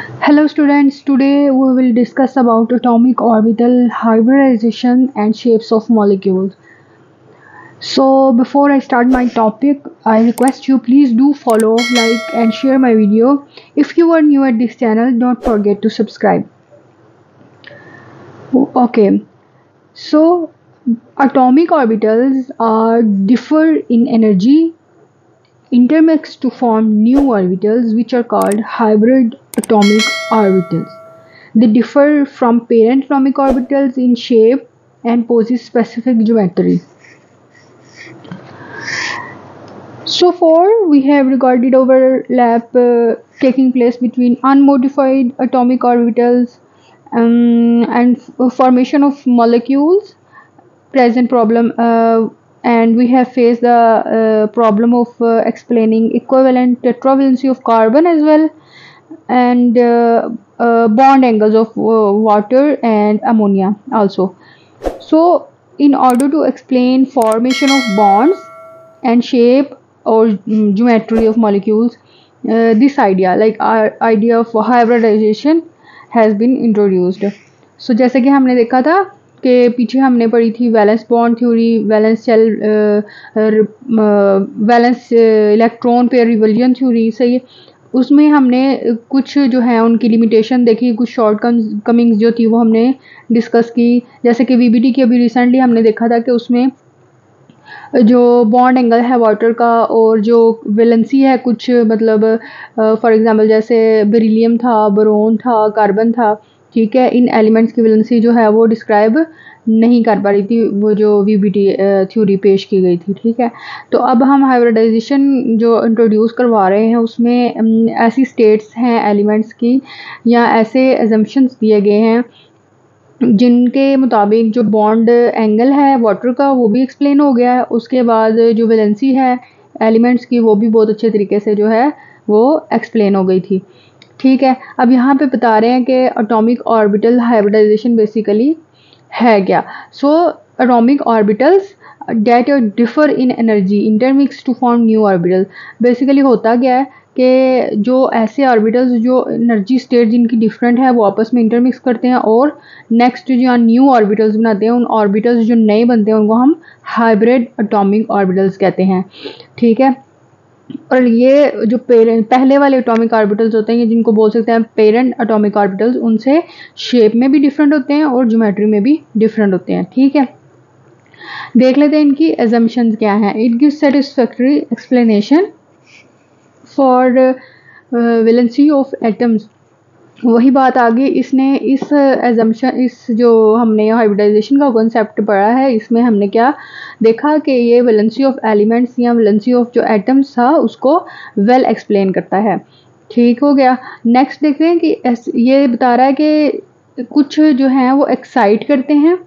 Hello students, today we will discuss about atomic orbital hybridization and shapes of molecules. So before I start my topic, I request you please do follow, like and share my video. If you are new at this channel, don't forget to subscribe. Okay, so atomic orbitals are differ in energy, intermix to form new orbitals which are called hybrid atomic orbitals. They differ from parent atomic orbitals in shape and possess specific geometry. So far, we have recorded overlap taking place between unmodified atomic orbitals and formation of molecules. Present problem, and we have faced the problem of explaining equivalent tetravalency of carbon as well, and bond angles of water and ammonia also. So in order to explain formation of bonds and shape or geometry of molecules, this idea, like our idea of hybridization, has been introduced. So जैसे कि हमने देखा था कि पीछे हमने पढ़ी थी valence bond theory, valence shell, valence electron pair repulsion theory से, उसमें हमने कुछ जो है उनकी लिमिटेशन देखी, कुछ शॉर्ट कमिंग्स जो थी वो हमने डिस्कस की। जैसे कि वीबीटी की अभी रिसेंटली हमने देखा था कि उसमें जो बॉन्ड एंगल है वाटर का और जो वैलेंसी है कुछ, मतलब फॉर एग्जांपल जैसे बेरिलियम था, बोरोन था, कार्बन था, ठीक है, इन एलिमेंट्स की वैलेंसी जो है वो डिस्क्राइब नहीं कर पा रही थी वो जो वीबीटी थ्योरी पेश की गई थी, ठीक है। तो अब हम हाइब्रिडाइजेशन जो इंट्रोड्यूस करवा रहे हैं उसमें ऐसी स्टेट्स हैं एलिमेंट्स की या ऐसे एजम्पशंस दिए गए हैं जिनके मुताबिक जो बॉन्ड एंगल है वाटर का वो भी एक्सप्लेन हो गया है, उसके बाद जो वैलेंसी है एलिमेंट्स की वो भी बहुत अच्छे तरीके से जो है वो एक्सप्लेन हो गई थी, ठीक है। अब यहाँ पे बता रहे हैं कि एटॉमिक ऑर्बिटल हाइब्रिडाइजेशन बेसिकली है क्या। So atomic orbitals that differ in energy intermix to form new orbital. Basically होता क्या है कि जो ऐसे ऑर्बिटल्स जो एनर्जी स्टेट जिनकी डिफरेंट है वो आपस में इंटरमिक्स करते हैं और नेक्स्ट जो न्यू ऑर्बिटल्स बनाते हैं, उन ऑर्बिटल्स जो नए बनते हैं उनको हम हाइब्रिड एटॉमिक ऑर्बिटल्स कहते हैं, ठीक है। और ये जो पहले वाले एटॉमिक ऑर्बिटल्स होते हैं, ये जिनको बोल सकते हैं पेरेंट एटॉमिक ऑर्बिटल्स, उनसे शेप में भी डिफरेंट होते हैं और ज्योमेट्री में भी डिफरेंट होते हैं, ठीक है। देख लेते हैं इनकी एजम्पशंस क्या हैं। It gives satisfactory explanation for valency of atoms. वही बात आगे इसने इस एजम्पशन, इस जो हमने हाइब्रिडाइजेशन का कॉन्सेप्ट पढ़ा है, इसमें हमने क्या देखा कि ये वैलेंसी ऑफ एलिमेंट्स या वैलेंसी ऑफ जो एटम्स था उसको वेल एक्सप्लेन करता है, ठीक हो गया। नेक्स्ट देखते हैं कि ये बता रहा है कि कुछ जो हैं वो एक्साइट करते हैं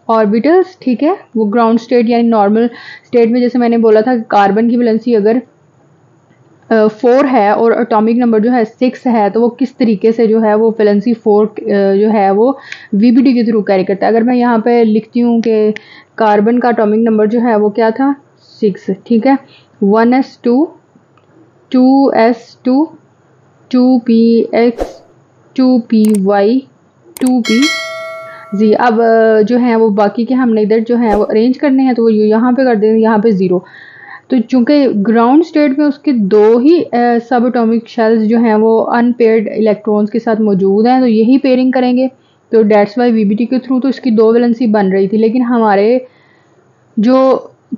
ऑर्बिटल्स, ठीक है। वो ग्राउंड स्टेट यानी नॉर्मल स्टेट में, जैसे मैंने बोला था कार्बन की वैलेंसी अगर 4 है और एटॉमिक नंबर जो है 6 है, तो वो किस तरीके से जो है वो वैलेंसी 4 जो है वो वीबीटी के थ्रू कैरी करता है। अगर मैं यहाँ पे लिखती हूँ कि कार्बन का एटॉमिक नंबर जो है वो क्या था 6, ठीक है। 1s2 2s2 2px 2py 2pz। अब जो है वो बाकी के हमने इधर जो है वो अरेंज करने हैं, तो वो यहाँ पे कर देंगे, यहाँ पे 0। तो चूंकि ग्राउंड स्टेट में उसके 2 ही सब एटॉमिक शेल्स जो हैं वो अनपेयर्ड इलेक्ट्रॉन्स के साथ मौजूद हैं, तो यही पेयरिंग करेंगे, तो डेट्स वाई वीबीटी के थ्रू तो इसकी 2 वैलेंसी बन रही थी। लेकिन हमारे जो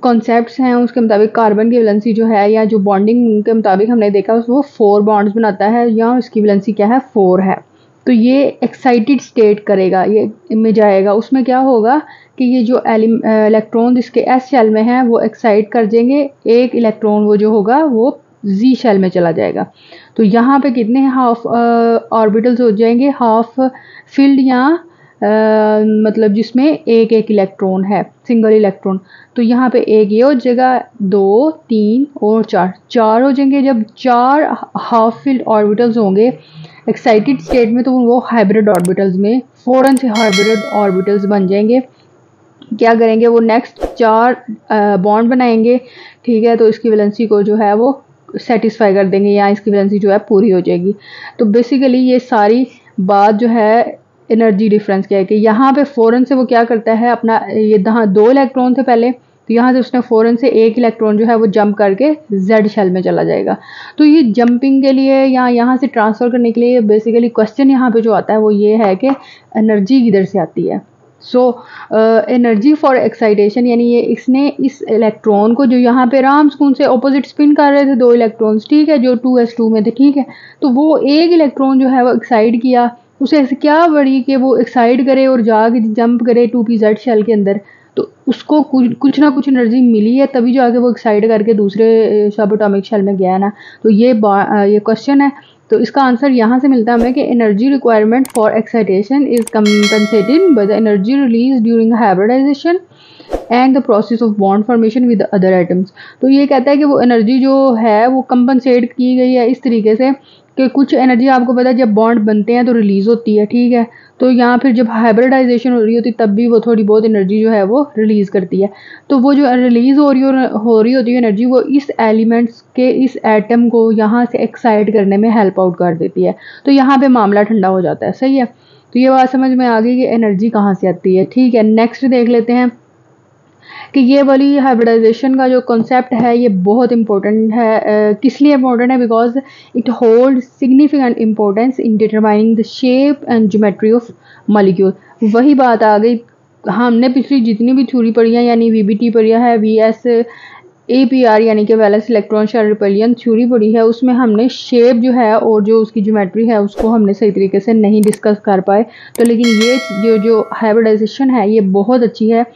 कॉन्सेप्ट्स हैं उसके मुताबिक कार्बन की वैलेंसी जो है या जो बॉन्डिंग के मुताबिक हमने देखा वो 4 बॉन्ड्स बनाता है, या इसकी वैलेंसी क्या है 4 है। तो ये एक्साइटेड स्टेट करेगा, ये में जाएगा, उसमें क्या होगा कि ये जो इलेक्ट्रॉन इसके एस शेल में है वो एक्साइट कर देंगे, एक इलेक्ट्रॉन वो जो होगा वो जी शेल में चला जाएगा। तो यहाँ पे कितने हाफ ऑर्बिटल्स हो जाएंगे, हाफ फील्ड या मतलब जिसमें एक एक इलेक्ट्रॉन है, सिंगल इलेक्ट्रॉन। तो यहाँ पे एक ये हो जाएगा, 2 3 और 4 हो जाएंगे। जब 4 हाफ फील्ड ऑर्बिटल्स होंगे एक्साइटेड स्टेट में, तो वो हाइब्रिड ऑर्बिटल्स में फौरन से हाइब्रिड ऑर्बिटल्स बन जाएंगे। क्या करेंगे वो नेक्स्ट 4 बॉन्ड बनाएंगे, ठीक है। तो इसकी वैलेंसी को जो है वो सेटिस्फाई कर देंगे या इसकी वैलेंसी जो है पूरी हो जाएगी। तो बेसिकली ये सारी बात जो है एनर्जी डिफरेंस क्या है कि यहाँ पे फ़ौरन से वो क्या करता है अपना, ये यहाँ 2 इलेक्ट्रॉन थे पहले, तो यहाँ से उसने फ़ौरन से 1 इलेक्ट्रॉन जो है वो जंप करके Z शेल में चला जाएगा। तो ये जंपिंग के लिए या यहाँ से ट्रांसफ़र करने के लिए बेसिकली क्वेश्चन यहाँ पे जो आता है वो ये है कि एनर्जी किधर से आती है। सो एनर्जी फॉर एक्साइटेशन, यानी ये इसने इस इलेक्ट्रॉन को जो यहाँ पे आराम सुकून से ऑपोजिट स्पिन कर रहे थे 2 इलेक्ट्रॉन्स, ठीक है, जो 2s2 में थे, ठीक है, तो वो एक इलेक्ट्रॉन जो है वो एक्साइट किया, उसे ऐसे क्या बड़ी कि वो एक्साइट करे और जाके जंप करे 2pz शेल के अंदर, तो उसको कुछ ना कुछ एनर्जी मिली है तभी जाके वो एक्साइट करके दूसरे सब एटॉमिक शेल में गया ना। तो ये क्वेश्चन है, तो इसका आंसर यहाँ से मिलता है हमें कि energy requirement for excitation is compensated by the energy release during hybridization and the process of bond formation with other atoms. तो ये कहता है कि वो एनर्जी जो है वो कंपनसेट की गई है इस तरीके से कि कुछ एनर्जी आपको पता है जब बॉन्ड बनते हैं तो रिलीज़ होती है, ठीक है, तो यहाँ फिर जब हाइब्रिडाइजेशन हो रही होती है तब भी वो थोड़ी बहुत एनर्जी जो है वो रिलीज़ करती है। तो वो जो रिलीज़ हो रही होती है एनर्जी, वो इस एलिमेंट्स के इस एटम को यहाँ से एक्साइट करने में हेल्प आउट कर देती है। तो यहाँ पे मामला ठंडा हो जाता है, सही है। तो ये बात समझ में आ गई कि एनर्जी कहाँ से आती है, ठीक है। नेक्स्ट देख लेते हैं कि ये वाली हाइब्रिडाइजेशन का जो कॉन्सेप्ट है ये बहुत इंपॉर्टेंट है। किस लिए इंपॉर्टेंट है? Because it hold significant importance in determining the shape and geometry of molecule. वही बात आ गई, हमने पिछली जितनी भी थ्योरी पढ़ी है, यानी VBT पढ़ी है, VS APR यानी कि valence electron shell repulsion theory पढ़ी है, उसमें हमने शेप जो है और जो उसकी ज्योमेट्री है उसको हमने सही तरीके से नहीं डिस्कस कर पाए। तो लेकिन ये जो हाइब्रिडाइजेशन है ये बहुत अच्छी है।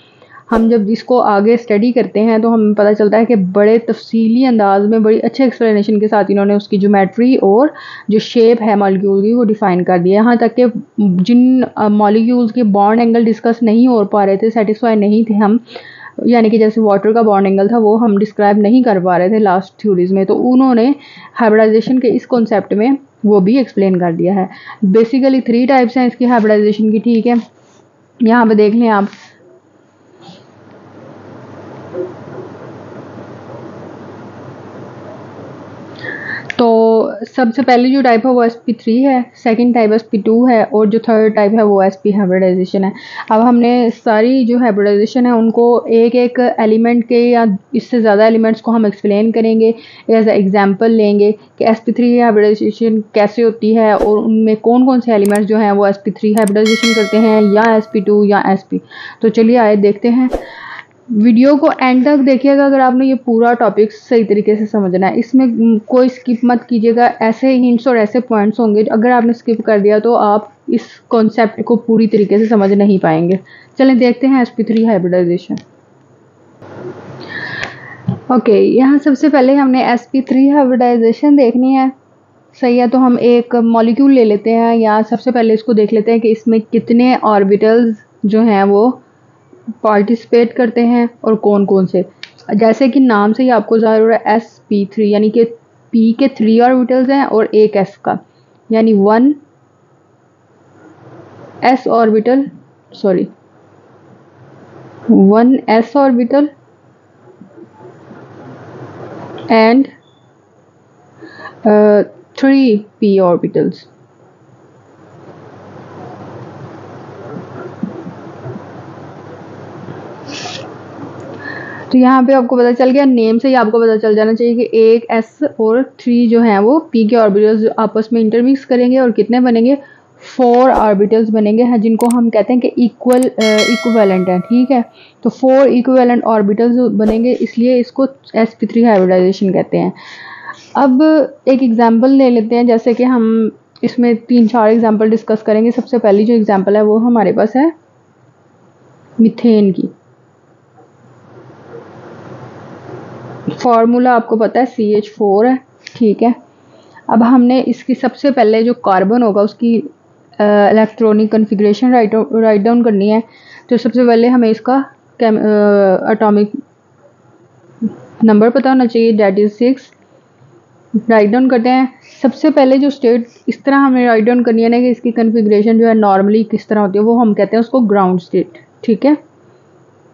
हम जब इसको आगे स्टडी करते हैं तो हमें पता चलता है कि बड़े तफसीली अंदाज में बड़ी अच्छे एक्सप्लेनेशन के साथ इन्होंने उसकी ज्योमेट्री और जो शेप है मॉलिक्यूल की वो डिफ़ाइन कर दिया। यहाँ तक कि जिन मॉलिक्यूल्स के बॉन्ड एंगल डिस्कस नहीं हो पा रहे थे, सेटिस्फाई नहीं थे हम, यानी कि जैसे वाटर का बॉन्ड एंगल था वो हम डिस्क्राइब नहीं कर पा रहे थे लास्ट थ्योरीज में, तो उन्होंने हाइब्रिडाइजेशन के इस कॉन्सेप्ट में वो भी एक्सप्लेन कर दिया है। बेसिकली 3 टाइप्स हैं इसकी हाइब्रिडाइजेशन की, ठीक है। यहाँ पे देख लें आप, तो सबसे पहली जो टाइप है वो sp3 है, सेकंड टाइप sp2 है और जो थर्ड टाइप है वो sp हाइब्रिडाइजेशन है। अब हमने सारी जो हाइब्रिडाइजेशन है उनको एक एक एलिमेंट के या इससे ज़्यादा एलिमेंट्स को हम एक्सप्लेन करेंगे, एज एग्जांपल लेंगे कि sp3 हाइब्रिडाइजेशन कैसे होती है और उनमें कौन कौन से एलिमेंट्स जो हैं वो sp3 हाइब्रिडाइजेशन करते हैं या sp2 या sp। तो चलिए आए देखते हैं। वीडियो को एंड तक देखिएगा अगर आपने ये पूरा टॉपिक सही तरीके से समझना है, इसमें कोई स्किप मत कीजिएगा। ऐसे हिंट्स और ऐसे पॉइंट्स होंगे अगर आपने स्किप कर दिया तो आप इस कॉन्सेप्ट को पूरी तरीके से समझ नहीं पाएंगे। चलें देखते हैं sp3 हाइब्रिडाइजेशन। ओके, यहाँ सबसे पहले हमने sp3 हाइब्रिडाइजेशन देखनी है, सही है। तो हम एक मॉलिक्यूल ले लेते हैं, या सबसे पहले इसको देख लेते हैं कि इसमें कितने ऑर्बिटल्स जो हैं वो पार्टिसिपेट करते हैं और कौन कौन से। जैसे कि नाम से ही आपको ज़ाहिर हो रहा है sp3 यानी कि p के 3 ऑर्बिटल्स हैं और एक s का, यानी 1 s orbital, 1 s orbital and 3 p orbitals. तो यहाँ पे आपको पता चल गया, नेम से ही आपको पता चल जाना चाहिए कि एक s और 3 जो हैं वो p के ऑर्बिटल्स आपस में इंटरमिक्स करेंगे और कितने बनेंगे, 4 ऑर्बिटल्स बनेंगे हैं, जिनको हम कहते हैं कि इक्विवेलेंट है, ठीक है। तो 4 इक्विवेलेंट ऑर्बिटल्स बनेंगे, इसलिए इसको sp3 हाइब्रिडाइजेशन कहते हैं। अब एक एग्जाम्पल ले लेते हैं, जैसे कि हम इसमें 3-4 एग्जाम्पल डिस्कस करेंगे। सबसे पहली जो एग्जाम्पल है वो हमारे पास है मीथेन की। फार्मूला आपको पता है CH4 है, ठीक है। अब हमने इसकी सबसे पहले जो कार्बन होगा उसकी इलेक्ट्रॉनिक कॉन्फ़िगरेशन राइट डाउन करनी है। तो सबसे पहले हमें इसका एटॉमिक नंबर पता होना चाहिए, डेट इज़ 6। राइट डाउन करते हैं। सबसे पहले जो स्टेट इस तरह हमें राइट डाउन करनी है ना कि इसकी कॉन्फ़िगरेशन जो है नॉर्मली किस तरह होती है, वो हम कहते हैं उसको ग्राउंड स्टेट, ठीक है।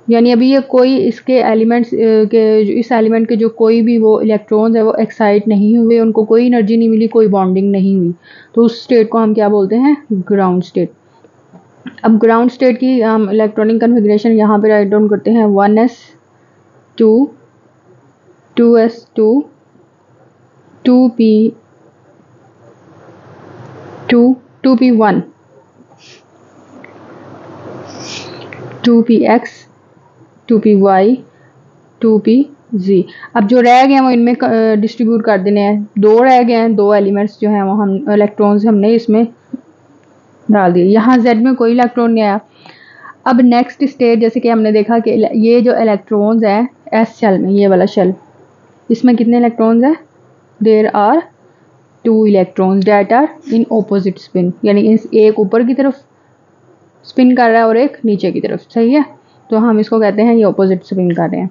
यानी अभी ये कोई इसके एलिमेंट्स के इस एलिमेंट के जो कोई भी वो इलेक्ट्रॉन्स है वो एक्साइट नहीं हुए, उनको कोई एनर्जी नहीं मिली, कोई बॉन्डिंग नहीं हुई, तो उस स्टेट को हम क्या बोलते हैं? Ground state. अब ग्राउंड स्टेट की हम इलेक्ट्रॉनिक कन्फिग्रेशन यहाँ पे राइट डाउन करते हैं 1s2 2s2 2p2 2p1 2px 2py 2pz। अब जो रह गए हैं वो इनमें डिस्ट्रीब्यूट कर देने हैं। दो रह गए हैं, दो एलिमेंट्स जो हैं वो हम इलेक्ट्रॉन्स हमने इसमें डाल दिए। यहाँ z में कोई इलेक्ट्रॉन नहीं आया। अब नेक्स्ट स्टेट, जैसे कि हमने देखा कि ये जो इलेक्ट्रॉन्स हैं एस शेल में, ये वाला शेल, इसमें कितने इलेक्ट्रॉन्स हैं? There are 2 electrons that are in opposite spin, यानी एक ऊपर की तरफ स्पिन कर रहा है और एक नीचे की तरफ, सही है? तो हम इसको कहते हैं ये ऑपोजिट स्पिन कर रहे हैं।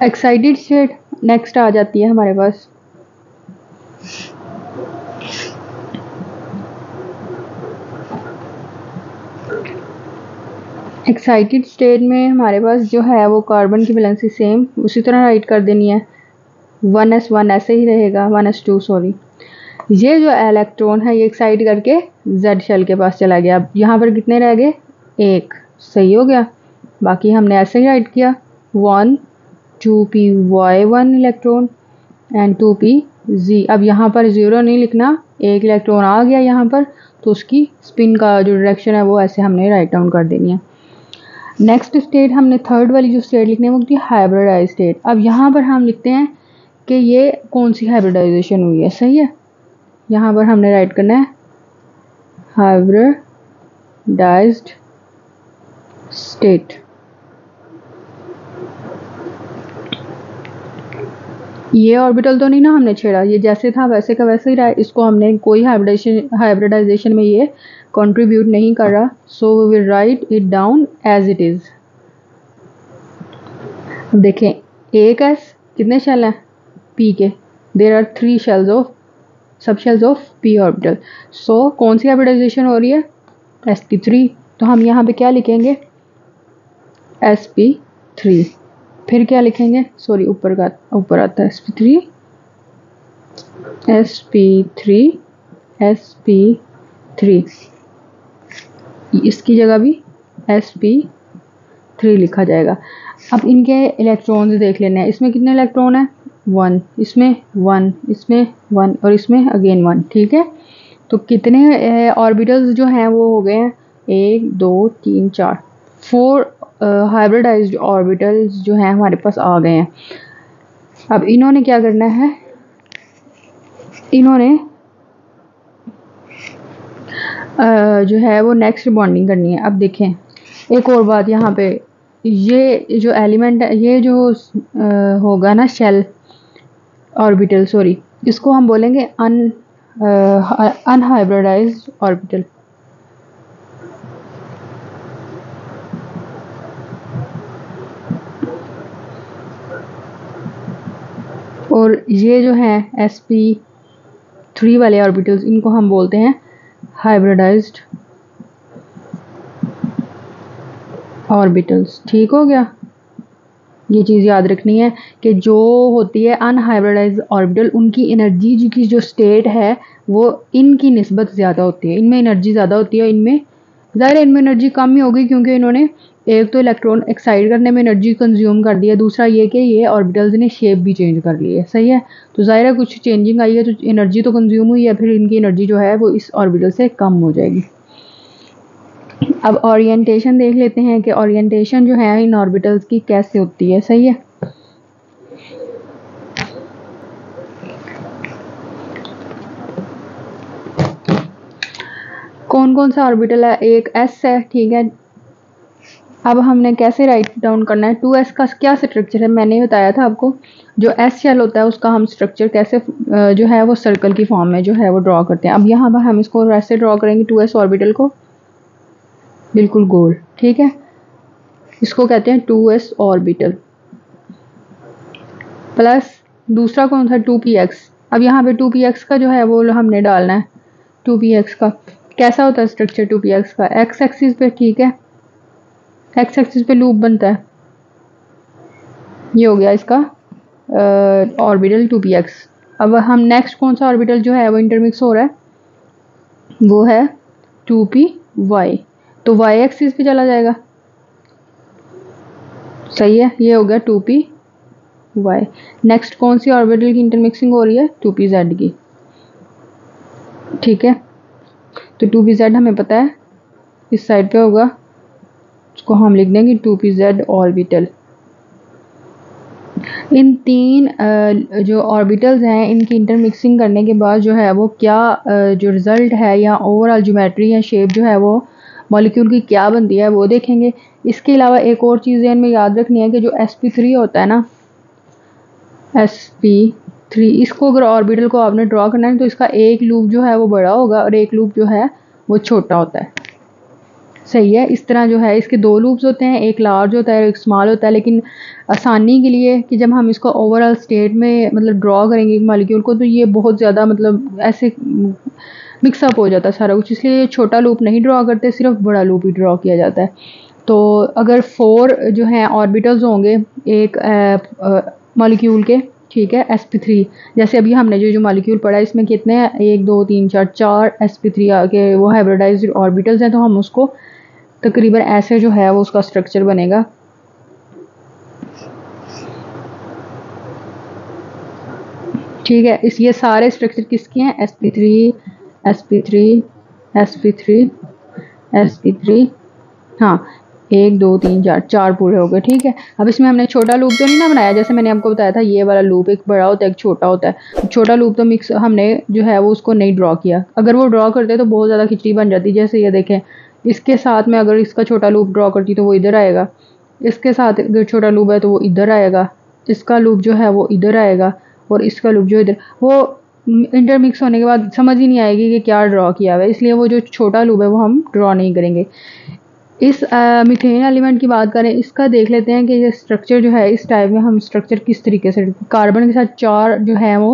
एक्साइटेड स्टेट नेक्स्ट आ जाती है हमारे पास। एक्साइटेड स्टेट में हमारे पास जो है वो कार्बन की वैलेंसी सेम उसी तरह राइट कर देनी है, 1s1 ऐसे ही रहेगा, 1s2 सॉरी। ये जो इलेक्ट्रॉन है ये एक्साइट करके z शेल के पास चला गया। अब यहाँ पर कितने रह गए? एक, सही हो गया। बाकी हमने ऐसे ही राइट किया 1 2py1 इलेक्ट्रॉन एंड 2pz। अब यहाँ पर 0 नहीं लिखना, एक इलेक्ट्रॉन आ गया यहाँ पर तो उसकी स्पिन का जो डायरेक्शन है वो ऐसे हमने राइट डाउन कर देनी है। नेक्स्ट स्टेट हमने थर्ड वाली जो स्टेट लिखनी है वो होती है हाइब्रिडाइज स्टेट। अब यहाँ पर हम लिखते हैं कि ये कौन सी हाइब्रिडाइजेशन हुई है, सही है? यहाँ पर हमने राइट करना है हाइब्रिडाइज्ड स्टेट। ये ऑर्बिटल तो नहीं ना हमने छेड़ा, ये जैसे था वैसे का वैसे ही रहा, इसको हमने कोई हाइब्रिडाइजेशन में ये कंट्रीब्यूट नहीं कर रहा, so we will write it down as it is. देखें एक एस कितने शेल हैं पी के? There are 3 shells of sub shells of P orbital. So कौन सी हाइब्रिडाइजेशन हो रही है? sp3। तो हम यहाँ पे क्या लिखेंगे? sp3। फिर क्या लिखेंगे? सॉरी ऊपर आता है sp3 sp3 इसकी जगह भी sp3 लिखा जाएगा। अब इनके इलेक्ट्रॉन्स देख लेने हैं। इसमें कितने इलेक्ट्रॉन है? 1, इसमें 1, इसमें 1 और इसमें अगेन 1, ठीक है? तो कितने ऑर्बिटल्स जो हैं वो हो गए हैं 1 2 3 4, 4 हाइब्रिडाइज्ड ऑर्बिटल्स जो हैं हमारे पास आ गए हैं। अब इन्होंने क्या करना है? इन्होंने जो है वो नेक्स्ट बॉन्डिंग करनी है। अब देखें एक और बात यहाँ पे, ये जो एलिमेंट है ये जो होगा ना शेल ऑर्बिटल, सॉरी इसको हम बोलेंगे अनहाइब्रिडाइज्ड ऑर्बिटल। और ये जो है sp3 वाले ऑर्बिटल्स इनको हम बोलते हैं हाइब्रिडाइज्ड ऑर्बिटल्स। ठीक हो गया? ये चीज़ याद रखनी है कि जो होती है अनहाइब्रिडाइज्ड ऑर्बिटल उनकी एनर्जी की जो स्टेट है वो इनकी निस्बत ज़्यादा होती है, इनमें एनर्जी ज़्यादा होती है, इनमें ज़ाहिर है इनमें एनर्जी कम ही होगी क्योंकि इन्होंने एक तो इलेक्ट्रॉन एक्साइट करने में एनर्जी कंज्यूम कर दिया, दूसरा ये कि ये ऑर्बिटल्स ने शेप भी चेंज कर ली है, सही है? तो ज़ाहिर है कुछ चेंजिंग आई है तो एनर्जी तो कंज्यूम हुई है, फिर इनकी एनर्जी जो है वो इस ऑर्बिटल से कम हो जाएगी। अब ओरिएंटेशन देख लेते हैं कि ओरिएंटेशन जो है इन ऑर्बिटल्स की कैसे होती है, सही है? कौन कौन सा ऑर्बिटल है? एक एस है, ठीक है। अब हमने कैसे राइट डाउन करना है? 2s का क्या स्ट्रक्चर है मैंने बताया था आपको। जो एस शेल होता है उसका हम स्ट्रक्चर कैसे जो है वो सर्कल की फॉर्म में जो है वो ड्रॉ करते हैं। अब यहाँ पर हम इसको ऐसे ड्रॉ करेंगे 2s ऑर्बिटल को बिल्कुल गोल, ठीक है? इसको कहते हैं 2s ऑर्बिटल। प्लस दूसरा कौन सा? 2px। अब यहाँ पे 2px का जो है वो हमने डालना है। 2px का कैसा होता है स्ट्रक्चर? 2px का x एक्सिस पे, ठीक है? एक्स एक्सिस पे लूप बनता है। ये हो गया इसका ऑर्बिटल 2px। अब हम नेक्स्ट कौन सा ऑर्बिटल जो है वो इंटरमिक्स हो रहा है, वो है 2py। तो y एक्सिस पे चला जाएगा, सही है। ये हो गया 2py। नेक्स्ट कौन सी ऑर्बिटल की इंटरमिक्सिंग हो रही है, 2pz की, ठीक है। तो 2pz हमें पता है इस साइड पे होगा, उसको हम लिख देंगे 2pz ऑर्बिटल। इन तीन जो ऑर्बिटल्स हैं इनकी इंटरमिक्सिंग करने के बाद जो है वो क्या जो रिज़ल्ट है या ओवरऑल ज्योमेट्री या शेप जो है वो मॉलिक्यूल की क्या बनती है वो देखेंगे। इसके अलावा एक और चीज़ में याद रखनी है कि जो sp3 होता है ना, sp3, इसको अगर ऑर्बिटल को आपने ड्रॉ करना है तो इसका एक लूप जो है वो बड़ा होगा और एक लूप जो है वो छोटा होता है, सही है। इस तरह जो है इसके दो लूप्स होते हैं, एक लार्ज होता है एक स्मॉल होता है। लेकिन आसानी के लिए कि जब हम इसको ओवरऑल स्टेट में मतलब ड्रॉ करेंगे मॉलिक्यूल को, तो ये बहुत ज़्यादा मतलब ऐसे मिक्सअप हो जाता है सारा कुछ, इसलिए छोटा लूप नहीं ड्रॉ करते, सिर्फ बड़ा लूप ही ड्रॉ किया जाता है। तो अगर 4 जो हैं ऑर्बिटल्स होंगे एक मॉलिक्यूल के, ठीक है, sp3, जैसे अभी हमने जो मॉलिक्यूल पढ़ा है इसमें कितने हैं, 1 2 3 4 4 sp3 के वो हाइब्रिडाइज्ड ऑर्बिटल्स हैं। तो हम उसको तकरीबन ऐसे जो है वो उसका स्ट्रक्चर बनेगा, ठीक है। इस ये सारे स्ट्रक्चर किसके हैं, sp3 sp3 sp3 sp3, हाँ 1 2 3 4 4 पूरे हो गए, ठीक है। अब इसमें हमने छोटा लूप तो नहीं ना बनाया, जैसे मैंने आपको बताया था ये वाला लूप एक बड़ा होता है एक छोटा होता है। छोटा लूप तो मिक्स हमने जो है वो उसको नहीं ड्रॉ किया, अगर वो ड्रॉ करते तो बहुत ज़्यादा खिचड़ी बन जाती। जैसे ये देखें, इसके साथ में अगर इसका छोटा लूप ड्रॉ करती तो वो इधर आएगा, इसके साथ अगर छोटा लूप है तो वो इधर आएगा, इसका लूप जो है वो इधर आएगा और इसका लूप जो इधर, वो इंटरमिक्स होने के बाद समझ ही नहीं आएगी कि क्या ड्रॉ किया हुआ है, इसलिए वो जो छोटा लूप है वो हम ड्रॉ नहीं करेंगे। इस मीथेन एलिमेंट की बात करें, इसका देख लेते हैं कि ये स्ट्रक्चर जो है इस टाइप में हम स्ट्रक्चर किस तरीके से, कार्बन के साथ 4 जो है वो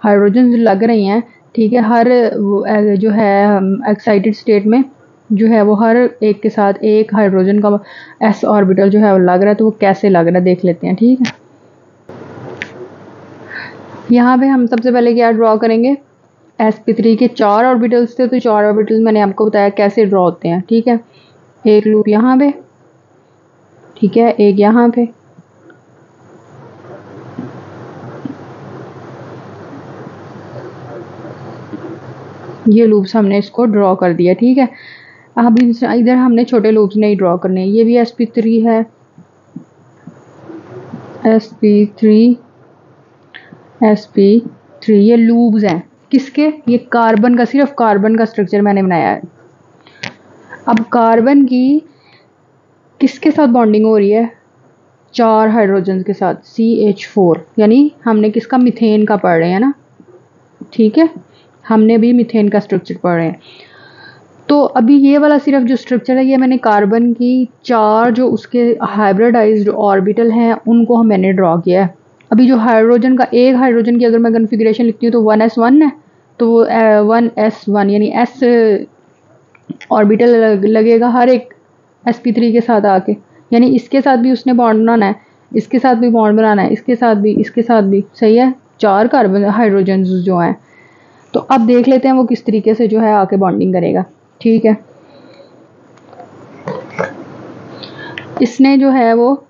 हाइड्रोजन लग रही हैं, ठीक है। हर जो है एक्साइटेड स्टेट में जो है वो हर एक के साथ एक हाइड्रोजन का s ऑर्बिटल जो है वो लग रहा है, तो वो कैसे लग रहा है देख लेते हैं, ठीक है। यहाँ पे हम सबसे पहले क्या ड्रॉ करेंगे, sp3 के 4 ऑर्बिटल्स थे, तो 4 ऑर्बिटल्स मैंने आपको बताया कैसे ड्रॉ होते हैं, ठीक है। एक लूप यहाँ पे, ठीक है, एक यहाँ पे, ये लूप्स हमने इसको ड्रॉ कर दिया, ठीक है। अब इधर हमने छोटे लूप्स नहीं ड्रॉ करने, ये भी sp3 है, sp3 sp3, ये लूप्स हैं किसके, ये कार्बन का, सिर्फ कार्बन का स्ट्रक्चर मैंने बनाया है। अब कार्बन की किसके साथ बॉन्डिंग हो रही है, 4 हाइड्रोजन के साथ CH4, यानी हमने किसका, मीथेन का पढ़ रहे हैं ना, ठीक है, हमने भी मीथेन का स्ट्रक्चर पढ़ रहे हैं। तो अभी ये वाला सिर्फ जो स्ट्रक्चर है ये मैंने कार्बन की 4 जो उसके हाइब्रिडाइज्ड ऑर्बिटल हैं उनको मैंने ड्रॉ किया है। अभी जो हाइड्रोजन का, एक हाइड्रोजन की अगर मैं कन्फिग्रेशन लिखती हूँ तो 1s1 है, तो वो 1s1 यानी s ऑर्बिटल लगेगा हर एक sp3 के साथ आके, यानी इसके साथ भी उसने बॉन्ड बनाना है, इसके साथ भी बॉन्ड बनाना है, इसके साथ भी, इसके साथ भी, सही है। 4 कार्बन हाइड्रोजन जो हैं, तो अब देख लेते हैं वो किस तरीके से जो है आके बॉन्डिंग करेगा, ठीक है। इसने जो है वो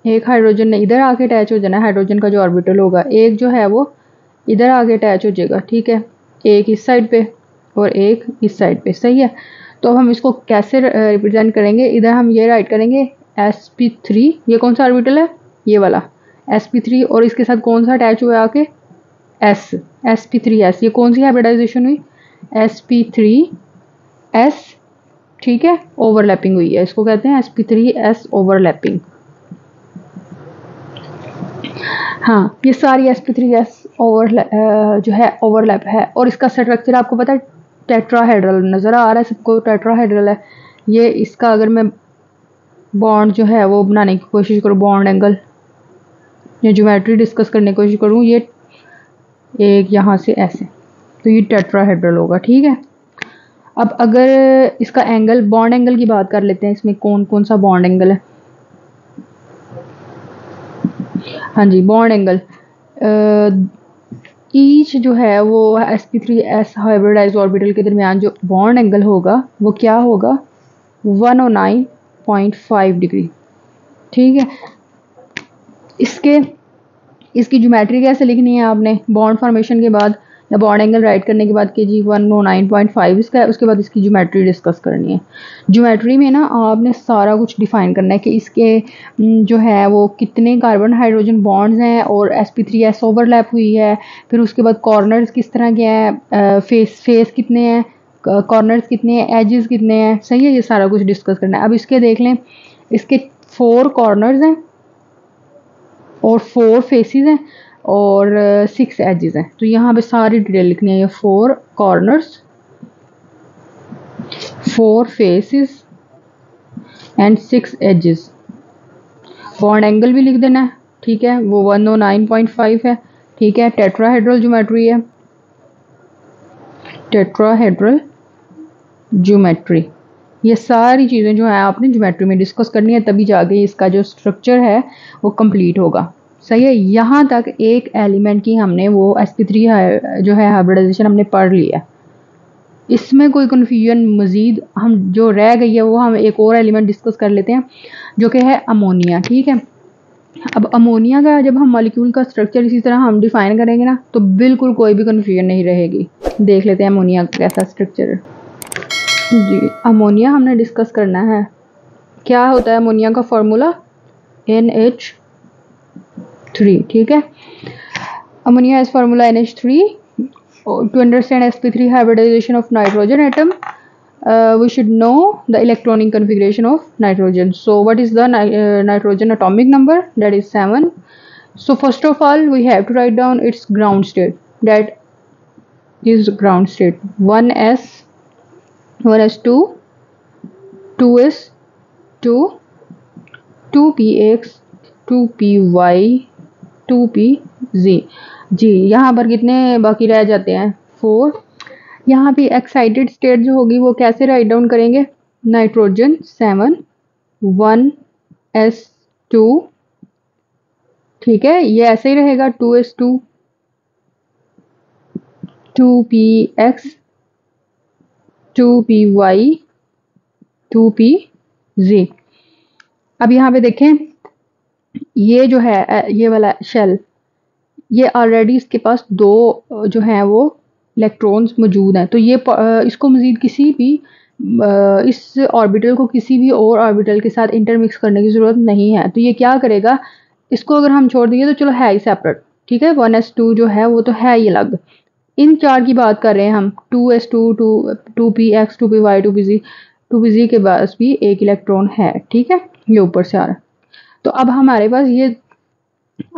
एक हाइड्रोजन ने इधर आके अटैच हो जाना है, हाइड्रोजन का जो ऑर्बिटल होगा, एक जो है वो इधर आके अटैच हो जाएगा, ठीक है, एक इस साइड पे और एक इस साइड पे, सही है। तो अब हम इसको कैसे रिप्रेजेंट करेंगे, इधर हम ये राइट करेंगे sp3, ये कौन सा ऑर्बिटल है, ये वाला sp3, और इसके साथ कौन सा अटैच हुआ आके, s, sp3s, ये कौन सी हाइब्रिडाइजेशन हुई, sp3s, ठीक है, ओवरलैपिंग हुई है, इसको कहते हैं sp3s ओवरलैपिंग। हाँ, ये सारी sp3s जो है ओवरलैप है, और इसका स्ट्रक्चर आपको पता है टेट्राहेड्रल नज़र आ रहा है सबको, टेट्राहेड्रल है ये। इसका अगर मैं बॉन्ड जो है वो बनाने की कोशिश करूँ, बॉन्ड एंगल या ज्योमेट्री डिस्कस करने की कोशिश करूँ, ये एक यहाँ से ऐसे, तो ये टेट्राहेड्रल होगा, ठीक है। अब अगर इसका एंगल, बॉन्ड एंगल की बात कर लेते हैं, इसमें कौन कौन सा बॉन्ड एंगल है। हाँ जी, बॉन्ड एंगल ईच जो है वो sp3s हाइब्रिडाइज्ड ऑर्बिटल के दरमियान जो बॉन्ड एंगल होगा वो क्या होगा, 109.5 डिग्री। ठीक है, इसके इसकी ज्योमेट्री कैसे लिखनी है आपने, बॉन्ड फॉर्मेशन के बाद या बॉन्ड एंगल राइट करने के बाद कि जी 109.5 इसका है, उसके बाद इसकी ज्योमेट्री डिस्कस करनी है। ज्योमेट्री में ना आपने सारा कुछ डिफाइन करना है कि इसके जो है वो कितने कार्बन हाइड्रोजन बॉन्ड्स हैं और sp3s ओवरलैप हुई है, फिर उसके बाद कॉर्नर्स किस तरह के हैं, फेस कितने हैं, कॉर्नर्स कितने हैं, एजेस कितने हैं, सही है, ये सारा कुछ डिस्कस करना है। अब इसके देख लें, इसके 4 कॉर्नर्स हैं और 4 फेसेस हैं और 6 एजेस हैं। तो यहाँ पे सारी डिटेल लिखनी है, ये 4 corners, 4 faces and 6 edges. Bond angle भी लिख देना है, ठीक है, वो 109.5 है। ठीक है, टेट्राहेड्रल ज्योमेट्री है, टेट्राहेड्रल ज्योमेट्री। ये सारी चीज़ें जो है आपने ज्योमेट्री में डिस्कस करनी है, तभी जाके इसका जो स्ट्रक्चर है वो कंप्लीट होगा। सही है, यहाँ तक एक एलिमेंट की हमने वो sp3 जो है हाइब्रिडाइजेशन हमने पढ़ लिया। इसमें कोई कन्फ्यूजन मज़ीद हम जो रह गई है वो हम एक और एलिमेंट डिस्कस कर लेते हैं जो कि है अमोनिया। ठीक है, अब अमोनिया का जब हम मॉलिक्यूल का स्ट्रक्चर इसी तरह हम डिफाइन करेंगे ना तो बिल्कुल कोई भी कन्फ्यूजन नहीं रहेगी। देख लेते हैं अमोनिया का कैसा स्ट्रक्चर है। जी, अमोनिया हमने डिस्कस करना है। क्या होता है अमोनिया का फॉर्मूला, NH3। ठीक है, ammonia is formula NH3। To understand sp3 hybridization of nitrogen atom, we should know the electronic configuration of nitrogen. So what is the nitrogen atomic number, that is 7. So first of all we have to write down its ground state, that is ground state 1s, 1s2, 2s2, 2px, 2py, 2pz। जी, यहाँ पर कितने बाकी रह जाते हैं, 4। यहाँ पे excited state जो होगी वो कैसे राइट डाउन करेंगे, नाइट्रोजन 7, 1s2, ठीक है, ये ऐसे ही रहेगा, 2s2, 2px, 2py, 2pz। अब यहाँ पे देखें, ये जो है ये वाला शेल, ये ऑलरेडी इसके पास 2 जो हैं वो इलेक्ट्रॉन्स मौजूद हैं, तो ये इसको मज़ीद किसी भी इस ऑर्बिटल को किसी भी और ऑर्बिटल के साथ इंटरमिक्स करने की ज़रूरत नहीं है। तो ये क्या करेगा, इसको अगर हम छोड़ देंगे तो चलो है ही सेपरेट, ठीक है, 1s2 जो है वो तो है ही अलग। इन 4 की बात कर रहे हैं हम, 2s2, 2px, 2py, 2pz के पास भी एक इलेक्ट्रॉन है। ठीक है, ये ऊपर से आ रहा है। तो अब हमारे पास ये,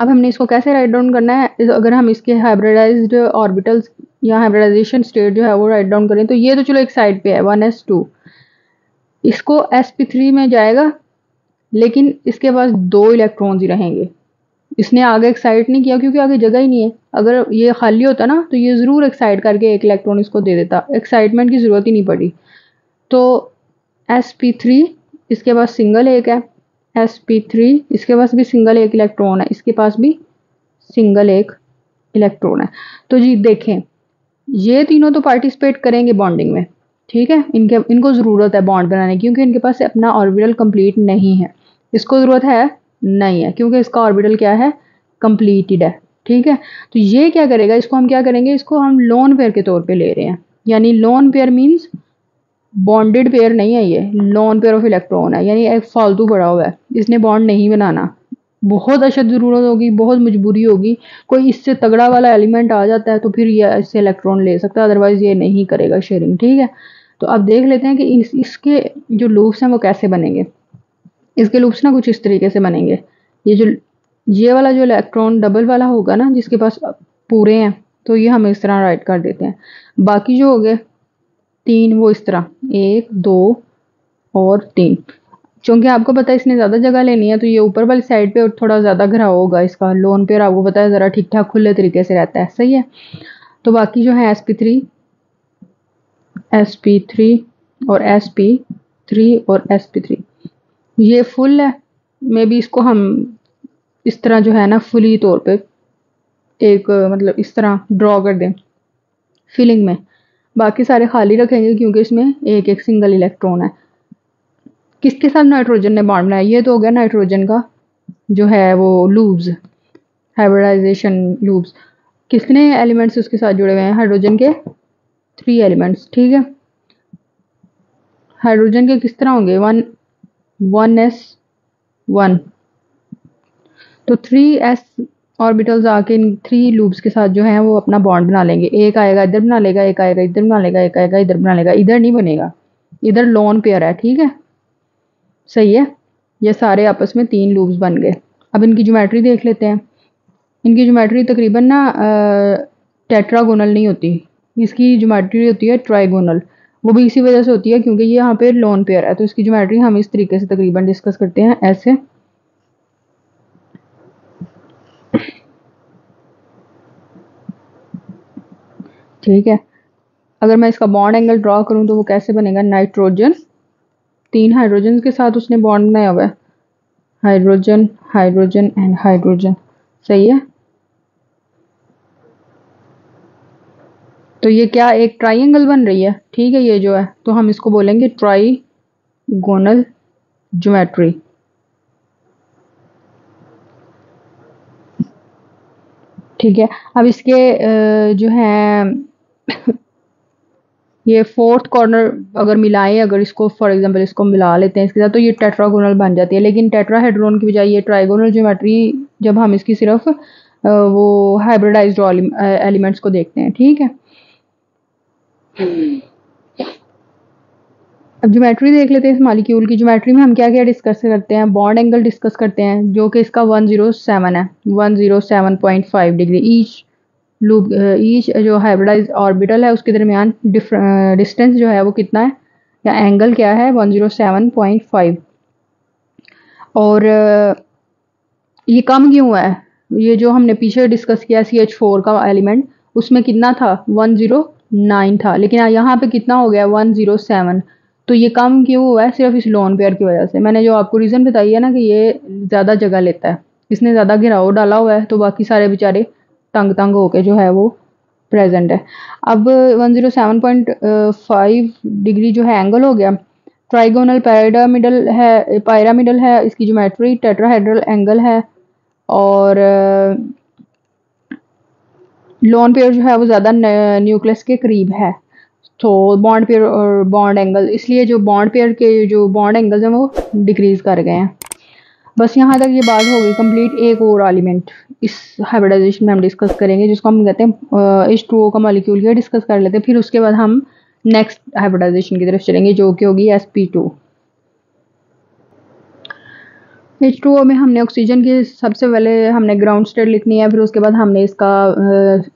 अब हमने इसको कैसे राइट डाउन करना है, अगर हम इसके हाइब्रिडाइज्ड ऑर्बिटल्स या हाइब्रिडाइजेशन स्टेट जो है वो राइट डाउन करें, तो ये तो चलो एक साइड पे है 1s2, इसको sp3 में जाएगा लेकिन इसके पास 2 इलेक्ट्रॉन्स ही रहेंगे। इसने आगे एक्साइट नहीं किया क्योंकि आगे जगह ही नहीं है। अगर ये खाली होता ना तो ये ज़रूर एक्साइट करके एक इलेक्ट्रॉन इसको दे देता, एक्साइटमेंट की ज़रूरत ही नहीं पड़ी। तो sp3 इसके पास सिंगल एक है, sp3 इसके पास भी सिंगल एक इलेक्ट्रॉन है, इसके पास भी सिंगल एक इलेक्ट्रॉन है। तो जी देखें, ये तीनों तो पार्टिसिपेट करेंगे बॉन्डिंग में, ठीक है, इनको ज़रूरत है बॉन्ड बनाने की क्योंकि इनके पास अपना ऑर्बिटल कंप्लीट नहीं है। इसको ज़रूरत है नहीं है क्योंकि इसका ऑर्बिटल क्या है, कंप्लीटेड है। ठीक है, तो ये क्या करेगा, इसको हम क्या करेंगे, इसको हम लोन पेयर के तौर पे ले रहे हैं, यानी loan pair means bonded pair नहीं है, ये लोन पेयर ऑफ इलेक्ट्रॉन है, यानी एक फालतू पड़ा हुआ है, इसने बॉन्ड नहीं बनाना। बहुत अशद ज़रूरत होगी, बहुत मजबूरी होगी, कोई इससे तगड़ा वाला एलिमेंट आ जाता है तो फिर ये इससे इलेक्ट्रॉन ले सकता है, अदरवाइज ये नहीं करेगा शेयरिंग। ठीक है, तो अब देख लेते हैं कि इसके जो लूप्स हैं वो कैसे बनेंगे। इसके लूप्स ना कुछ इस तरीके से बनेंगे, ये वाला जो इलेक्ट्रॉन डबल वाला होगा ना जिसके पास पूरे हैं, तो ये हम इस तरह राइट कर देते हैं। बाकी जो हो गए 3 वो इस तरह 1, 2 और 3। चूंकि आपको पता है इसने ज़्यादा जगह लेनी है तो ये ऊपर वाली साइड पे थोड़ा ज़्यादा घिराव होगा इसका। लोन पेयर आपको पता है ज़रा ठीक ठाक खुले तरीके से रहता है, सही है। तो बाकी जो है sp3 और sp3 और sp3। ये फुल है, मे बी इसको हम इस तरह जो है ना फुली तौर पे एक मतलब इस तरह ड्रॉ कर दें फिलिंग में, बाकी सारे खाली रखेंगे क्योंकि इसमें एक एक सिंगल इलेक्ट्रॉन है। किसके साथ नाइट्रोजन ने बॉन्ड बनाया? ये तो हो गया नाइट्रोजन का जो है वो लूब्स, हाइब्रिडाइजेशन लूब्स। कितने एलिमेंट्स उसके साथ जुड़े हुए हैं? हाइड्रोजन के 3 एलिमेंट्स, ठीक है। हाइड्रोजन के किस तरह होंगे? 1s1, तो 3s ऑर्बिटल्स आके इन 3 लूप्स के साथ जो है वो अपना बॉन्ड बना लेंगे। एक आएगा इधर बना लेगा, एक आएगा इधर बना लेगा, एक आएगा इधर बना लेगा। इधर नहीं बनेगा, इधर लोन पेयर है, ठीक है, सही है। ये सारे आपस में 3 लूप्स बन गए। अब इनकी ज्योमेट्री देख लेते हैं। इनकी ज्योमेट्री तकरीबन ना टेट्रागोनल नहीं होती, इसकी ज्योमेट्री होती है ट्राइगोनल। वो भी इसी वजह से होती है क्योंकि ये यहाँ पे लोन पेयर है, तो इसकी ज्योमेट्री हम इस तरीके से तकरीबन डिस्कस करते हैं, ऐसे। ठीक है, अगर मैं इसका बॉन्ड एंगल ड्रॉ करूं तो वो कैसे बनेगा? नाइट्रोजन, 3 हाइड्रोजन के साथ उसने बॉन्ड बनाया हुआ है, हाइड्रोजन हाइड्रोजन एंड हाइड्रोजन, सही है। तो ये क्या एक ट्राइंगल बन रही है, ठीक है, ये जो है, तो हम इसको बोलेंगे ट्राइगोनल ज्योमेट्री। ठीक है, अब इसके जो है ये फोर्थ कॉर्नर अगर मिलाएं, अगर इसको फॉर एग्जांपल इसको मिला लेते हैं इसके साथ, तो ये टेट्रागोनल बन जाती है। लेकिन टेट्राहेड्रॉन की बजाय ये ट्राइगोनल ज्योमेट्री जब हम इसकी सिर्फ वो हाइब्रिडाइज्ड एलिमेंट्स को देखते हैं, ठीक है। अब ज्योमेट्री देख लेते हैं इस मॉलिक्यूल की। ज्योमेट्री में हम क्या क्या डिस्कस करते हैं? बॉन्ड एंगल डिस्कस करते हैं जो कि इसका 107 है, 107.5 डिग्री। ईच जो हाइब्रिडाइज ऑर्बिटल है उसके दरमियान डिस्टेंस जो है वो कितना है, या एंगल क्या है? 107.5। और ये कम क्यों है? ये जो हमने पीछे डिस्कस किया CH4 का एलिमेंट, उसमें कितना था? 109 था, लेकिन यहाँ पे कितना हो गया? 107। तो ये कम क्यों हुआ है? सिर्फ इस लोन पेयर की वजह से। मैंने जो आपको रीज़न बताई है ना कि ये ज़्यादा जगह लेता है, इसने ज़्यादा घिराव डाला हुआ है, तो बाकी सारे बेचारे तंग तंग होके जो है वो प्रेजेंट है। अब 107.5 डिग्री जो है एंगल हो गया। ट्राइगोनल पायरामिडल है इसकी ज्योमेट्री, टेट्राहेड्रल एंगल है, और लोन पेयर जो है वो ज़्यादा न्यूक्लियस के करीब है। तो बॉन्ड पेयर और बॉन्ड एंगल, इसलिए जो बॉन्ड पेयर के जो बॉन्ड एंगल्स हैं वो डिक्रीज कर गए हैं। बस यहाँ तक ये बात हो गई कंप्लीट। एक और एलिमेंट इस हाइब्रिडाइजेशन में हम डिस्कस करेंगे जिसको हम कहते हैं H2O का मॉलिक्यूल, ये डिस्कस कर लेते हैं, फिर उसके बाद हम नेक्स्ट हाइब्रिडाइजेशन की तरफ चलेंगे जो कि होगी sp2। H2O में हमने ऑक्सीजन की सबसे पहले हमने ग्राउंड स्टेट लिखनी है, फिर उसके बाद हमने इसका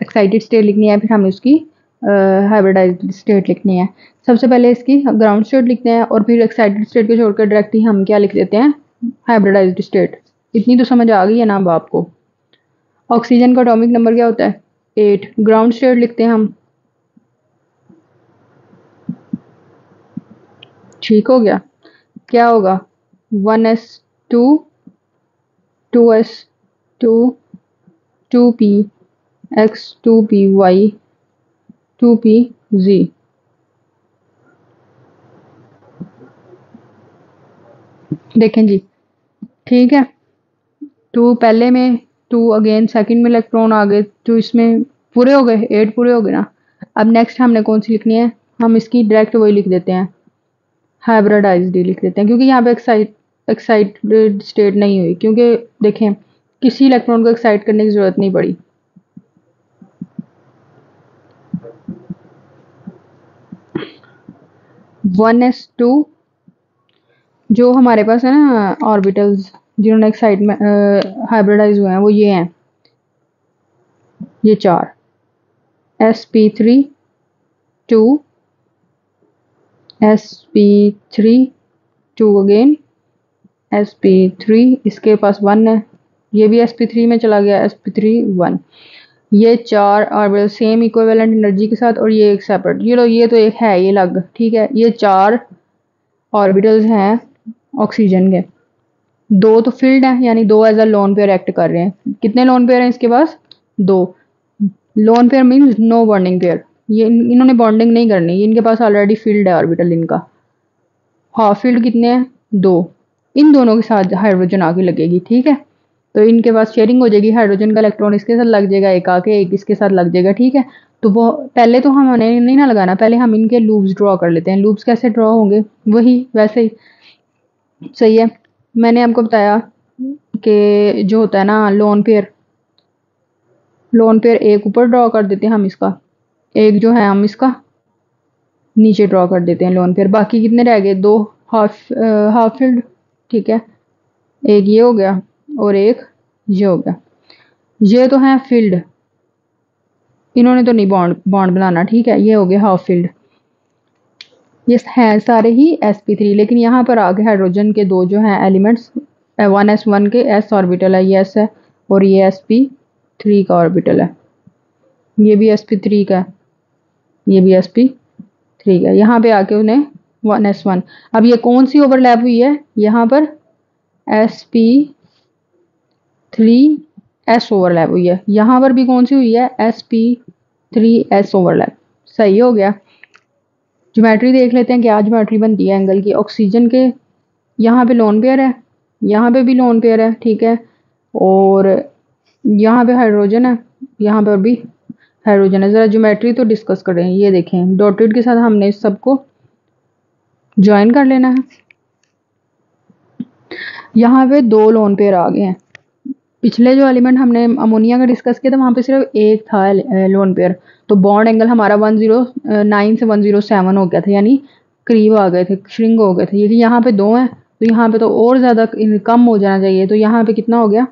एक्साइटेड स्टेट लिखनी है, फिर हमने उसकी हाइब्रिडाइज्ड स्टेट लिखनी है। सबसे पहले इसकी ग्राउंड स्टेट लिखते हैं और फिर एक्साइटेड स्टेट को छोड़कर डायरेक्ट ही हम क्या लिख देते हैं? Hybridised state. इतनी तो समझ आ गई है ना अब आपको। ऑक्सीजन का एटॉमिक नंबर क्या होता है? 8। ग्राउंड स्टेट लिखते हैं हम, ठीक हो गया। क्या होगा? 1s2 2s2 2p x 2p y 2p z। देखें जी, ठीक है, 2 पहले में, 2 अगेन सेकंड में इलेक्ट्रॉन आ गए, तो इसमें पूरे हो गए, 8 पूरे हो गए ना। अब नेक्स्ट हमने कौन सी लिखनी है? हम इसकी डायरेक्ट वही लिख देते हैं, हाइब्रिडाइज्ड लिख देते हैं, क्योंकि यहाँ पे एक्साइटेड स्टेट नहीं हुई, क्योंकि देखें किसी इलेक्ट्रॉन को एक्साइट करने की जरूरत नहीं पड़ी। वन एस टू जो हमारे पास है ना ऑर्बिटल्स जिन्होंने एक्साइट में हाइब्रिडाइज हुए हैं वो ये हैं, ये 4 sp3 2 sp3 2 अगेन sp3, इसके पास 1 है, ये भी sp3 में चला गया, sp3 1। ये 4 ऑर्बिटल सेम इक्विवेलेंट एनर्जी के साथ और ये एक सेपरेट, ये तो एक है ये अलग, ठीक है। ये 4 ऑर्बिटल्स हैं ऑक्सीजन के, 2 तो फील्ड है यानी 2 as a lone pair act कर रहे हैं। कितने लोन पेयर हैं इसके पास? 2। Lone pair means no bonding pair, ये इन्होंने बॉन्डिंग नहीं करनी, इनके पास ऑलरेडी फील्ड है ऑर्बिटल इनका। हाफ फील्ड कितने हैं? 2। इन दोनों के साथ हाइड्रोजन आके लगेगी, ठीक है। तो इनके पास शेयरिंग हो जाएगी, हाइड्रोजन का इलेक्ट्रॉन इसके साथ लग जाएगा, एक आके एक इसके साथ लग जाएगा, ठीक है। तो वो पहले तो हमें नहीं ना लगाना, पहले हम इनके लूप्स ड्रॉ कर लेते हैं। लूप्स कैसे ड्रॉ होंगे? वही वैसे ही, सही है। मैंने आपको बताया कि जो होता है ना लोन पेयर, लोन पेयर एक ऊपर ड्रॉ कर देते हैं हम इसका, एक जो है हम इसका नीचे ड्रॉ कर देते हैं लोन पेयर। बाकी कितने रह गए? 2 हाफ फील्ड, ठीक है। एक ये हो गया और एक ये हो गया। ये तो है फील्ड, इन्होंने तो नहीं बॉन्ड बॉन्ड बनाना, ठीक है। ये हो गया हाफ फील्ड, ये हैं सारे ही sp3। लेकिन यहाँ पर आगे हाइड्रोजन के 2 जो हैं एलिमेंट्स, 1s1 के s ऑर्बिटल है, ये s है, और ये sp3 का ऑर्बिटल है, ये भी sp3 का है, ये भी sp3 का है। यहाँ पे आके उन्हें 1s1। अब ये कौन सी ओवरलैप हुई है? यहाँ पर sp3s ओवरलैप हुई है, यहाँ पर भी कौन सी हुई है? sp3s overlap. सही हो गया। ज्योमेट्री देख लेते हैं, क्या ज्योमेट्री बनती है एंगल की। ऑक्सीजन के यहाँ पे लोन पेयर है, यहाँ पे भी लोन पेयर है, ठीक है। और यहाँ पे हाइड्रोजन है, यहाँ पर भी हाइड्रोजन है। ज़रा ज्योमेट्री तो डिस्कस करें। ये देखें डॉटेड के साथ हमने इस सबको ज्वाइन कर लेना है। यहाँ पे 2 लोन पेयर आ गए हैं। पिछले जो एलिमेंट हमने अमोनिया का डिस्कस किया था वहाँ पे सिर्फ एक था लोन पेयर, तो बॉन्ड एंगल हमारा 109 से 107 हो गया था, यानी करीब आ गए थे, श्रिंक हो गए थे। यदि यहाँ पे 2 हैं तो यहाँ पे तो और ज़्यादा कम हो जाना चाहिए, तो यहाँ पे कितना हो गया?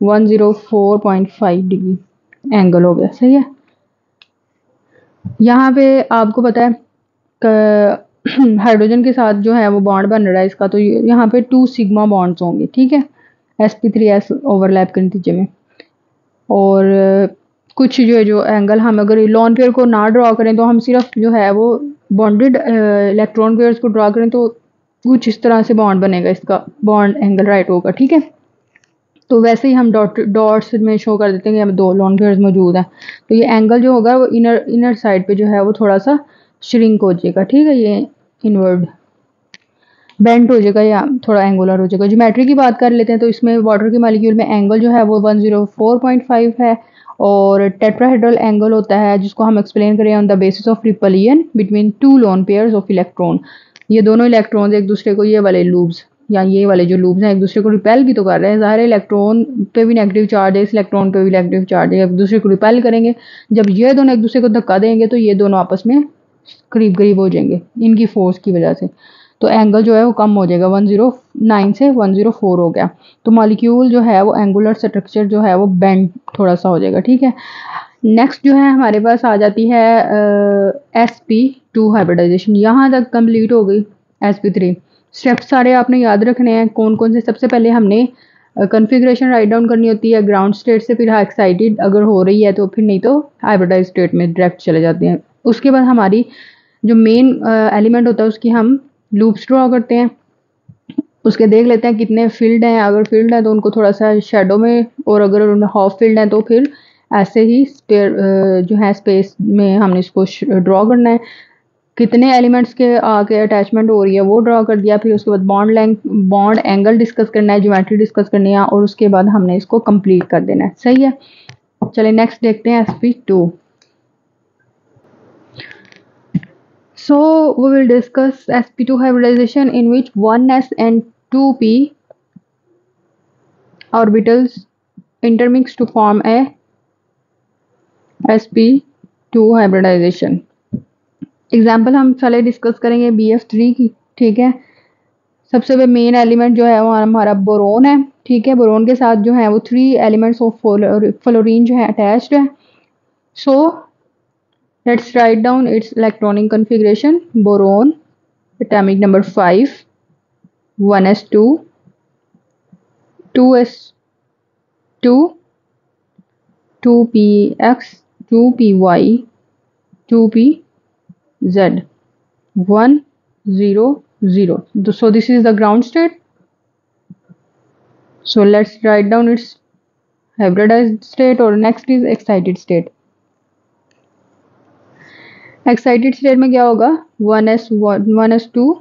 104.5 डिग्री एंगल हो गया, सही है। यहाँ पे आपको पता है हाइड्रोजन के साथ जो है वो बॉन्ड बन रहा है इसका, तो यहाँ पे 2 सिग्मा बॉन्ड्स होंगे, ठीक है, sp3s ओवरलैप के नतीजे में। और कुछ जो है जो एंगल हम अगर लोन पेयर को ना ड्रॉ करें तो हम सिर्फ जो है वो बॉन्डेड इलेक्ट्रॉन पेयर्स को ड्रॉ करें तो कुछ इस तरह से बॉन्ड बनेगा, इसका बॉन्ड एंगल राइट होगा, ठीक है। तो वैसे ही हम डॉट्स में शो कर देते हैं कि हमें 2 लोन पेयर्स मौजूद हैं, तो ये एंगल जो होगा वो इनर साइड पे जो है वो थोड़ा सा श्रिंक हो जाएगा, ठीक है। ये इनवर्ड बेंट हो जाएगा या थोड़ा एंगुलर हो जाएगा। ज्योमेट्री की बात कर लेते हैं, तो इसमें वाटर के मॉलिक्यूल में एंगल जो है वो 104.5 है, और टेट्राहेड्रल एंगल होता है जिसको हम एक्सप्लेन करें on the basis of repulsion between 2 lone pairs of electron. ये दोनों इलेक्ट्रॉन्स एक दूसरे को, ये वाले लूप्स या ये वाले जो लूप्स हैं, एक दूसरे को रिपेल भी तो कर रहे हैं। ज़ाहिर है इलेक्ट्रॉन पे भी नेगेटिव चार्ज है, इस इलेक्ट्रॉन पे भी नेगेटिव चार्ज है, एक दूसरे को रिपेल करेंगे। जब ये दोनों एक दूसरे को धक्का देंगे तो ये दोनों आपस में करीब करीब हो जाएंगे इनकी फोर्स की वजह से, तो एंगल जो है वो कम हो जाएगा, 109 से 104 हो गया। तो मॉलिक्यूल जो है वो एंगुलर स्ट्रक्चर जो है वो बेंड थोड़ा सा हो जाएगा, ठीक है। नेक्स्ट जो है हमारे पास आ जाती है sp2 हाइब्रिडाइजेशन। यहाँ तक कंप्लीट हो गई sp3। स्टेप्स सारे आपने याद रखने हैं, कौन कौन से। सबसे पहले हमने कन्फिग्रेशन राइट डाउन करनी होती है ग्राउंड स्टेट से, फिर एक्साइटेड अगर हो रही है तो, फिर नहीं तो हाइब्रिडाइज स्टेट में डायरेक्ट चले जाते हैं। उसके बाद हमारी जो मेन एलिमेंट होता है उसकी हम लूप्स ड्रॉ करते हैं। उसके देख लेते हैं कितने फील्ड हैं, अगर फील्ड है तो उनको थोड़ा सा शेडो में, और अगर हाफ फील्ड है तो फिर ऐसे ही जो है स्पेस में हमने इसको ड्रॉ करना है। कितने एलिमेंट्स के आके अटैचमेंट हो रही है वो ड्रॉ कर दिया, फिर उसके बाद bond length bond angle discuss करना है, ज्योमेट्री डिस्कस करनी है, और उसके बाद हमने इसको कंप्लीट कर देना है, सही है। चलिए नेक्स्ट देखते हैं sp2। So we will discuss sp2 hybridization in which 1s and 2p orbitals intermix to form a sp2 hybridization। Example हम पहले डिस्कस करेंगे bf3 की, ठीक है। सबसे मेन एलिमेंट जो है वो हमारा बोरोन है, ठीक है। बोरोन के साथ जो है वो 3 एलिमेंट्स ऑफ फ्लोरीन जो है अटैच्ड है। सो let's write down its electronic configuration. Boron, atomic number 5, 1s2, 2s2, 2px, 2py, 2pz, 1 0 0. So this is the ground state. So let's write down its hybridized state, और next is excited state. Excited state में क्या होगा, 1s1 1s2,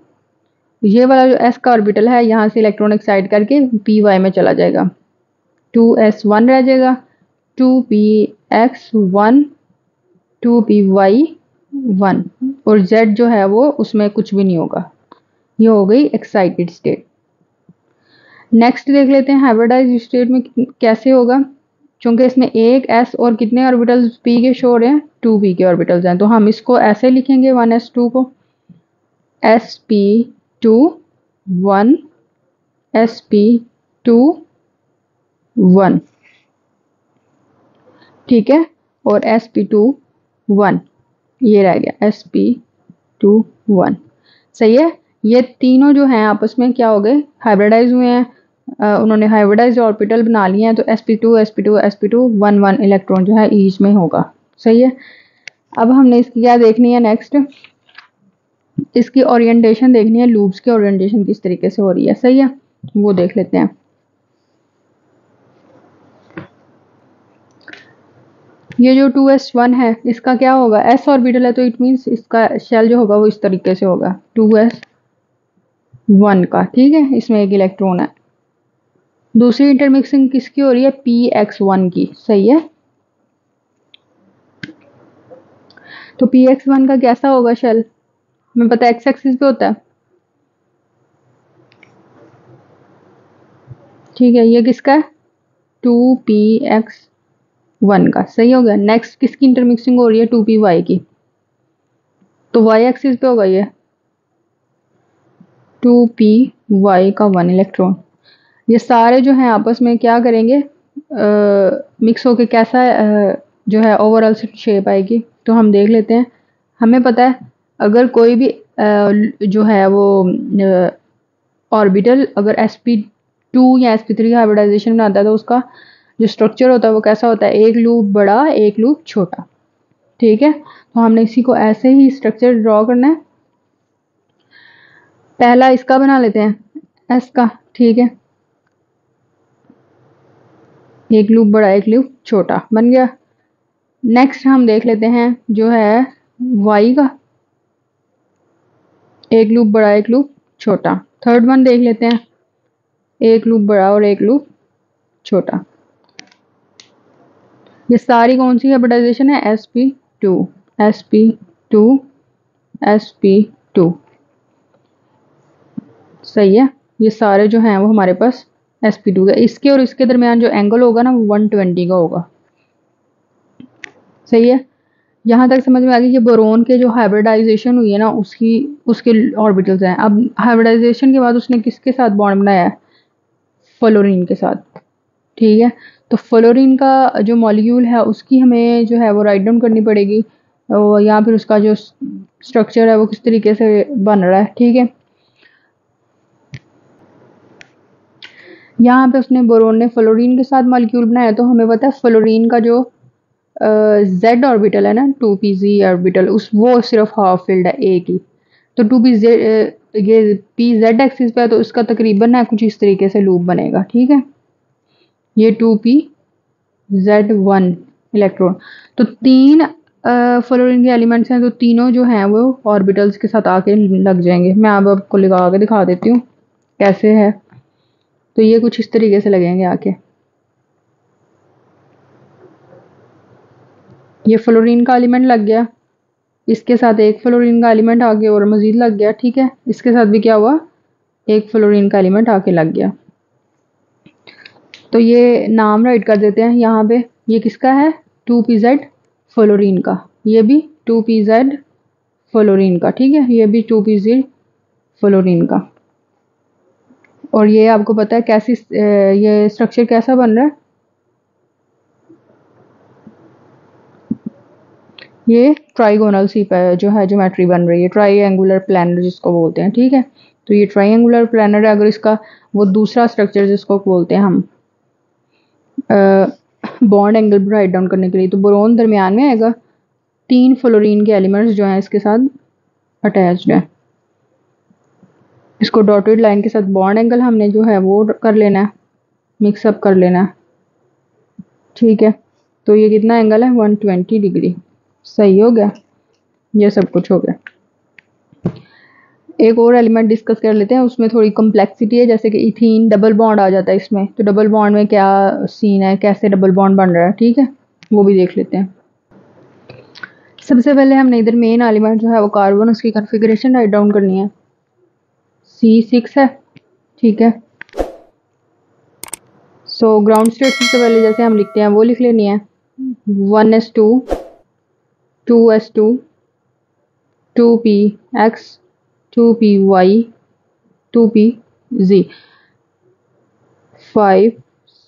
ये वाला जो s का orbital है यहाँ से इलेक्ट्रॉन एक्साइट करके py में चला जाएगा, 2s1 रह जाएगा, 2px1, 2py1, और z जो है वो उसमें कुछ भी नहीं होगा। ये हो गई एक्साइटेड स्टेट। नेक्स्ट देख लेते हैं हाइब्रिडाइज्ड स्टेट में कैसे होगा। चूंकि इसमें एक s और कितने ऑर्बिटल्स p के शो हो रहे हैं, 2p के ऑर्बिटल्स हैं, तो हम इसको ऐसे लिखेंगे 1s2 को sp2 1 sp2 1, ठीक है, और sp2 1 ये रह गया sp2 1। सही है, ये तीनों जो हैं आपस में क्या हो गए, हाइब्रिडाइज हुए हैं, उन्होंने हाइब्रिडाइज ऑर्बिटल बना लिए हैं, तो sp2 sp2 sp2 1 1 इलेक्ट्रॉन जो है ईच में होगा। सही है, अब हमने इसकी क्या देखनी है, नेक्स्ट इसकी ओरिएंटेशन देखनी है, लूप्स की ओरिएंटेशन किस तरीके से हो रही है। सही है, वो देख लेते हैं। ये जो 2s1 है इसका क्या होगा, s ऑर्बिटल है, तो इट मीन्स इसका शेल जो होगा वो इस तरीके से होगा 2s1 का, ठीक है, इसमें एक इलेक्ट्रॉन है। दूसरी इंटरमिक्सिंग किसकी हो रही है, px1 की। सही है, तो px1 का कैसा होगा शेल, हमें पता है x एक्सिस पे होता है, ठीक है, ये किसका है, 2px1 का। सही हो गया। नेक्स्ट किसकी इंटरमिक्सिंग हो रही है, 2py की, तो y एक्सिस पे होगा ये 2py का 1 इलेक्ट्रॉन। ये सारे जो हैं आपस में क्या करेंगे, मिक्स होके कैसा जो है ओवरऑल शेप आएगी, तो हम देख लेते हैं। हमें पता है अगर कोई भी जो है वो ऑर्बिटल अगर sp2 या sp3 हाइब्रिडाइजेशन बनाता है तो उसका जो स्ट्रक्चर होता है वो कैसा होता है, एक लूप बड़ा एक लूप छोटा, ठीक है। तो हमने इसी को ऐसे ही स्ट्रक्चर ड्रॉ करना है। पहला इसका बना लेते हैं, s का, ठीक है, एक लूप बड़ा एक लूप छोटा बन गया। नेक्स्ट हम देख लेते हैं जो है y का, एक लूप बड़ा एक लूप छोटा। थर्ड वन देख लेते हैं, एक लूप बड़ा और एक लूप छोटा। ये सारी कौन सी हाइब्रिडाइजेशन है, sp2 sp2 sp2। सही है, ये सारे जो हैं वो हमारे पास sp2 का, इसके और इसके दरमियान जो एंगल होगा ना वो 120 का होगा। सही है, यहाँ तक समझ में आ गई कि बोरोन के जो हाइब्रिडाइजेशन हुई है ना उसके ऑर्बिटल्स हैं। अब हाइब्रिडाइजेशन के बाद उसने किसके साथ बॉन्ड बनाया है, फ्लोरीन के साथ, ठीक है। तो फ्लोरीन का जो मॉलिक्यूल है उसकी हमें जो है वो राइट डाउन करनी पड़ेगी, या फिर उसका जो स्ट्रक्चर है वो किस तरीके से बन रहा है, ठीक है। यहाँ पे उसने बोरोन ने फ्लोरीन के साथ मॉलिक्यूल बनाया, तो हमें पता है फ्लोरीन का जो z ऑर्बिटल है ना, 2pz ऑर्बिटल, उस वो सिर्फ हाफ फील्ड है एक ही, तो 2pz ये pz एक्सिस पे है, तो उसका तकरीबन है कुछ इस तरीके से लूप बनेगा, ठीक है। ये 2pz1 इलेक्ट्रॉन, तो तीन फ्लोरीन के एलिमेंट्स हैं, तो तीनों जो हैं वो ऑर्बिटल्स के साथ आके लग जाएंगे। मैं अब आपको लगा के दिखा देती हूँ कैसे है। तो ये कुछ इस तरीके से लगेंगे आके, ये फ्लोरीन का एलिमेंट लग गया, इसके साथ एक फ्लोरीन का एलिमेंट आके और मजीद लग गया, ठीक है। इसके साथ भी क्या हुआ, एक फ्लोरीन का एलिमेंट आके लग गया। तो ये नाम राइट कर देते हैं यहाँ पे, ये किसका है, 2pz फ्लोरीन का, ये भी 2pz फ्लोरीन का, ठीक है, ये भी 2pz फ्लोरीन का। और ये आपको पता है कैसी ये स्ट्रक्चर कैसा बन रहा है, ये ट्राइगोनल सी जो है ज्योमेट्री बन रही है, ट्राइएंगुलर प्लानर जिसको बोलते हैं, ठीक है। तो ये ट्राइएंगुलर प्लानर है। अगर इसका वो दूसरा स्ट्रक्चर जिसको बोलते हैं हम बॉन्ड एंगल राइट डाउन करने के लिए। तो बोरोन दरमियान में आएगा, 3 फ्लोरीन के एलिमेंट्स जो हैं इसके साथ अटैच्ड है। इसको डॉटेड लाइन के साथ बॉन्ड एंगल हमने जो है वो कर लेना है, मिक्सअप कर लेना है, ठीक है। तो ये कितना एंगल है, 120 डिग्री। सही हो गया, ये सब कुछ हो गया। एक और एलिमेंट डिस्कस कर लेते हैं, उसमें थोड़ी कॉम्प्लेक्सिटी है, जैसे कि इथीन डबल बॉन्ड आ जाता है इसमें। तो डबल बॉन्ड में क्या सीन है, कैसे डबल बॉन्ड बन रहा है, ठीक है, वो भी देख लेते हैं। सबसे पहले हमने इधर मेन एलिमेंट जो है वो कार्बन, उसकी कॉन्फ़िगरेशन राइट डाउन करनी है। C6 है, ठीक है। सो ग्राउंड स्टेट सबसे पहले जैसे हम लिखते हैं वो लिख लेनी है, 1s2 2s2 2px 2py 2pz 5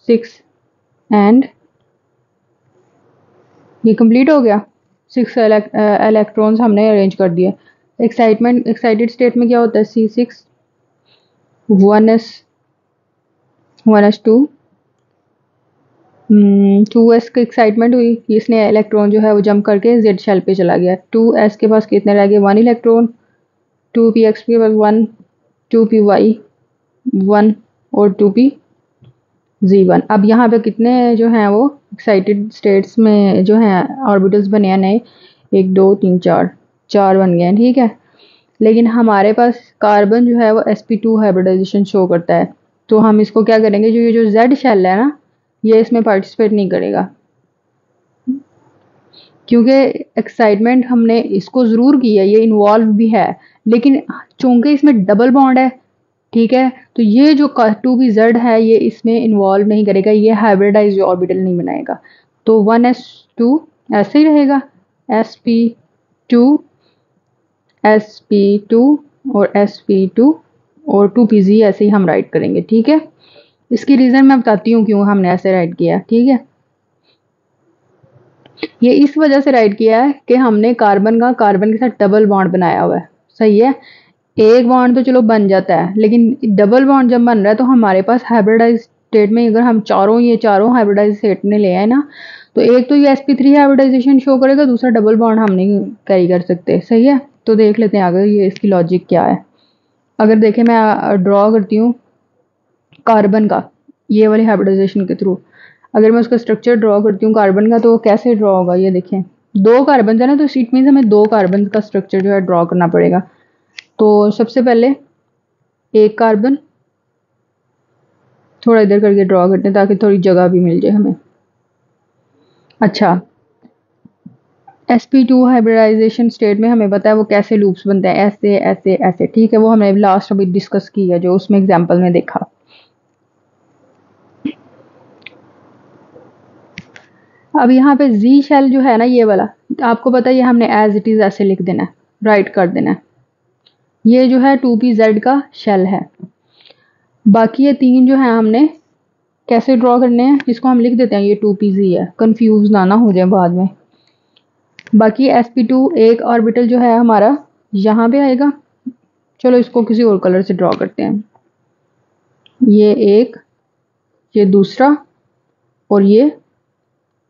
6 and ये कंप्लीट हो गया। 6 इलेक्ट्रॉन्स हमने अरेंज कर दिए। एक्साइटेड स्टेट में क्या होता है, C6 1s2 2s की एक्साइटमेंट हुई, इसने इलेक्ट्रॉन जो है वो जंप करके जेड शेल पे चला गया। 2s के पास कितने रह गए, 1 इलेक्ट्रॉन। 2px के पास 1, 2py 1 और 2pz1। अब यहाँ पे कितने जो हैं वो एक्साइटेड स्टेट्स में जो हैं ऑर्बिटल्स बने हैं नए, 1 2 3 4, 4 बन गए हैं, ठीक है। लेकिन हमारे पास कार्बन जो है वो sp2 हाइब्रिडाइजेशन शो करता है। तो हम इसको क्या करेंगे, जो ये जो जेड शेल है ना, ये इसमें पार्टिसिपेट नहीं करेगा, क्योंकि एक्साइटमेंट हमने इसको ज़रूर की है, ये इन्वॉल्व भी है, लेकिन चूंकि इसमें डबल बॉन्ड है, ठीक है, तो ये जो 2pz है ये इसमें इन्वॉल्व नहीं करेगा, ये हाइब्रिडाइज ऑर्बिटल नहीं बनाएगा। तो 1s2 ऐसे ही रहेगा, sp2 sp2 और sp2 और 2pz ऐसे ही हम राइट करेंगे, ठीक है। इसकी रीज़न मैं बताती हूँ क्यों हमने ऐसे राइट किया, ठीक है। ये इस वजह से राइट किया है कि हमने कार्बन के साथ डबल बॉन्ड बनाया हुआ है, सही है। एक बॉन्ड तो चलो बन जाता है, लेकिन डबल बॉन्ड जब बन रहा है तो हमारे पास हाइब्रिडाइज स्टेट में अगर हम ये चारों हाइब्रिडाइज स्टेट में ले आए ना, तो एक तो ये sp3 हाइब्रिडाइजेशन शो करेगा, दूसरा डबल बॉन्ड हम नहीं कैरी कर सकते, सही है। तो देख लेते हैं आगे ये इसकी लॉजिक क्या है। अगर देखें मैं ड्रॉ करती हूँ कार्बन का ये वाली हाइब्रिडाइजेशन के थ्रू, अगर मैं उसका स्ट्रक्चर ड्रॉ करती हूँ कार्बन का, तो कैसे ड्रॉ होगा, ये देखें 2 कार्बन है ना, तो इट मीन्स हमें 2 कार्बन का स्ट्रक्चर जो है ड्रॉ करना पड़ेगा। तो सबसे पहले एक कार्बन थोड़ा इधर करके ड्रॉ करते हैं ताकि थोड़ी जगह भी मिल जाए हमें। अच्छा, sp2 हाइब्रिडाइजेशन स्टेट में हमें पता है वो कैसे लूप्स बनते हैं, ऐसे ऐसे ऐसे, ठीक है, वो हमने लास्ट अभी डिस्कस किया जो उसमें एग्जाम्पल में देखा। अब यहाँ पे जी शेल जो है ना ये वाला, आपको पता है ये हमने एज इट इज ऐसे लिख देना है, राइट कर देना है। ये जो है 2pz का शेल है। बाकी ये 3 जो है हमने कैसे ड्रॉ करने हैं, इसको हम लिख देते हैं ये 2pz है, कंफ्यूज ना हो जाए बाद में। बाकी sp2 एक ऑर्बिटल जो है हमारा यहाँ पे आएगा, चलो इसको किसी और कलर से ड्रॉ करते हैं। ये एक, ये दूसरा और ये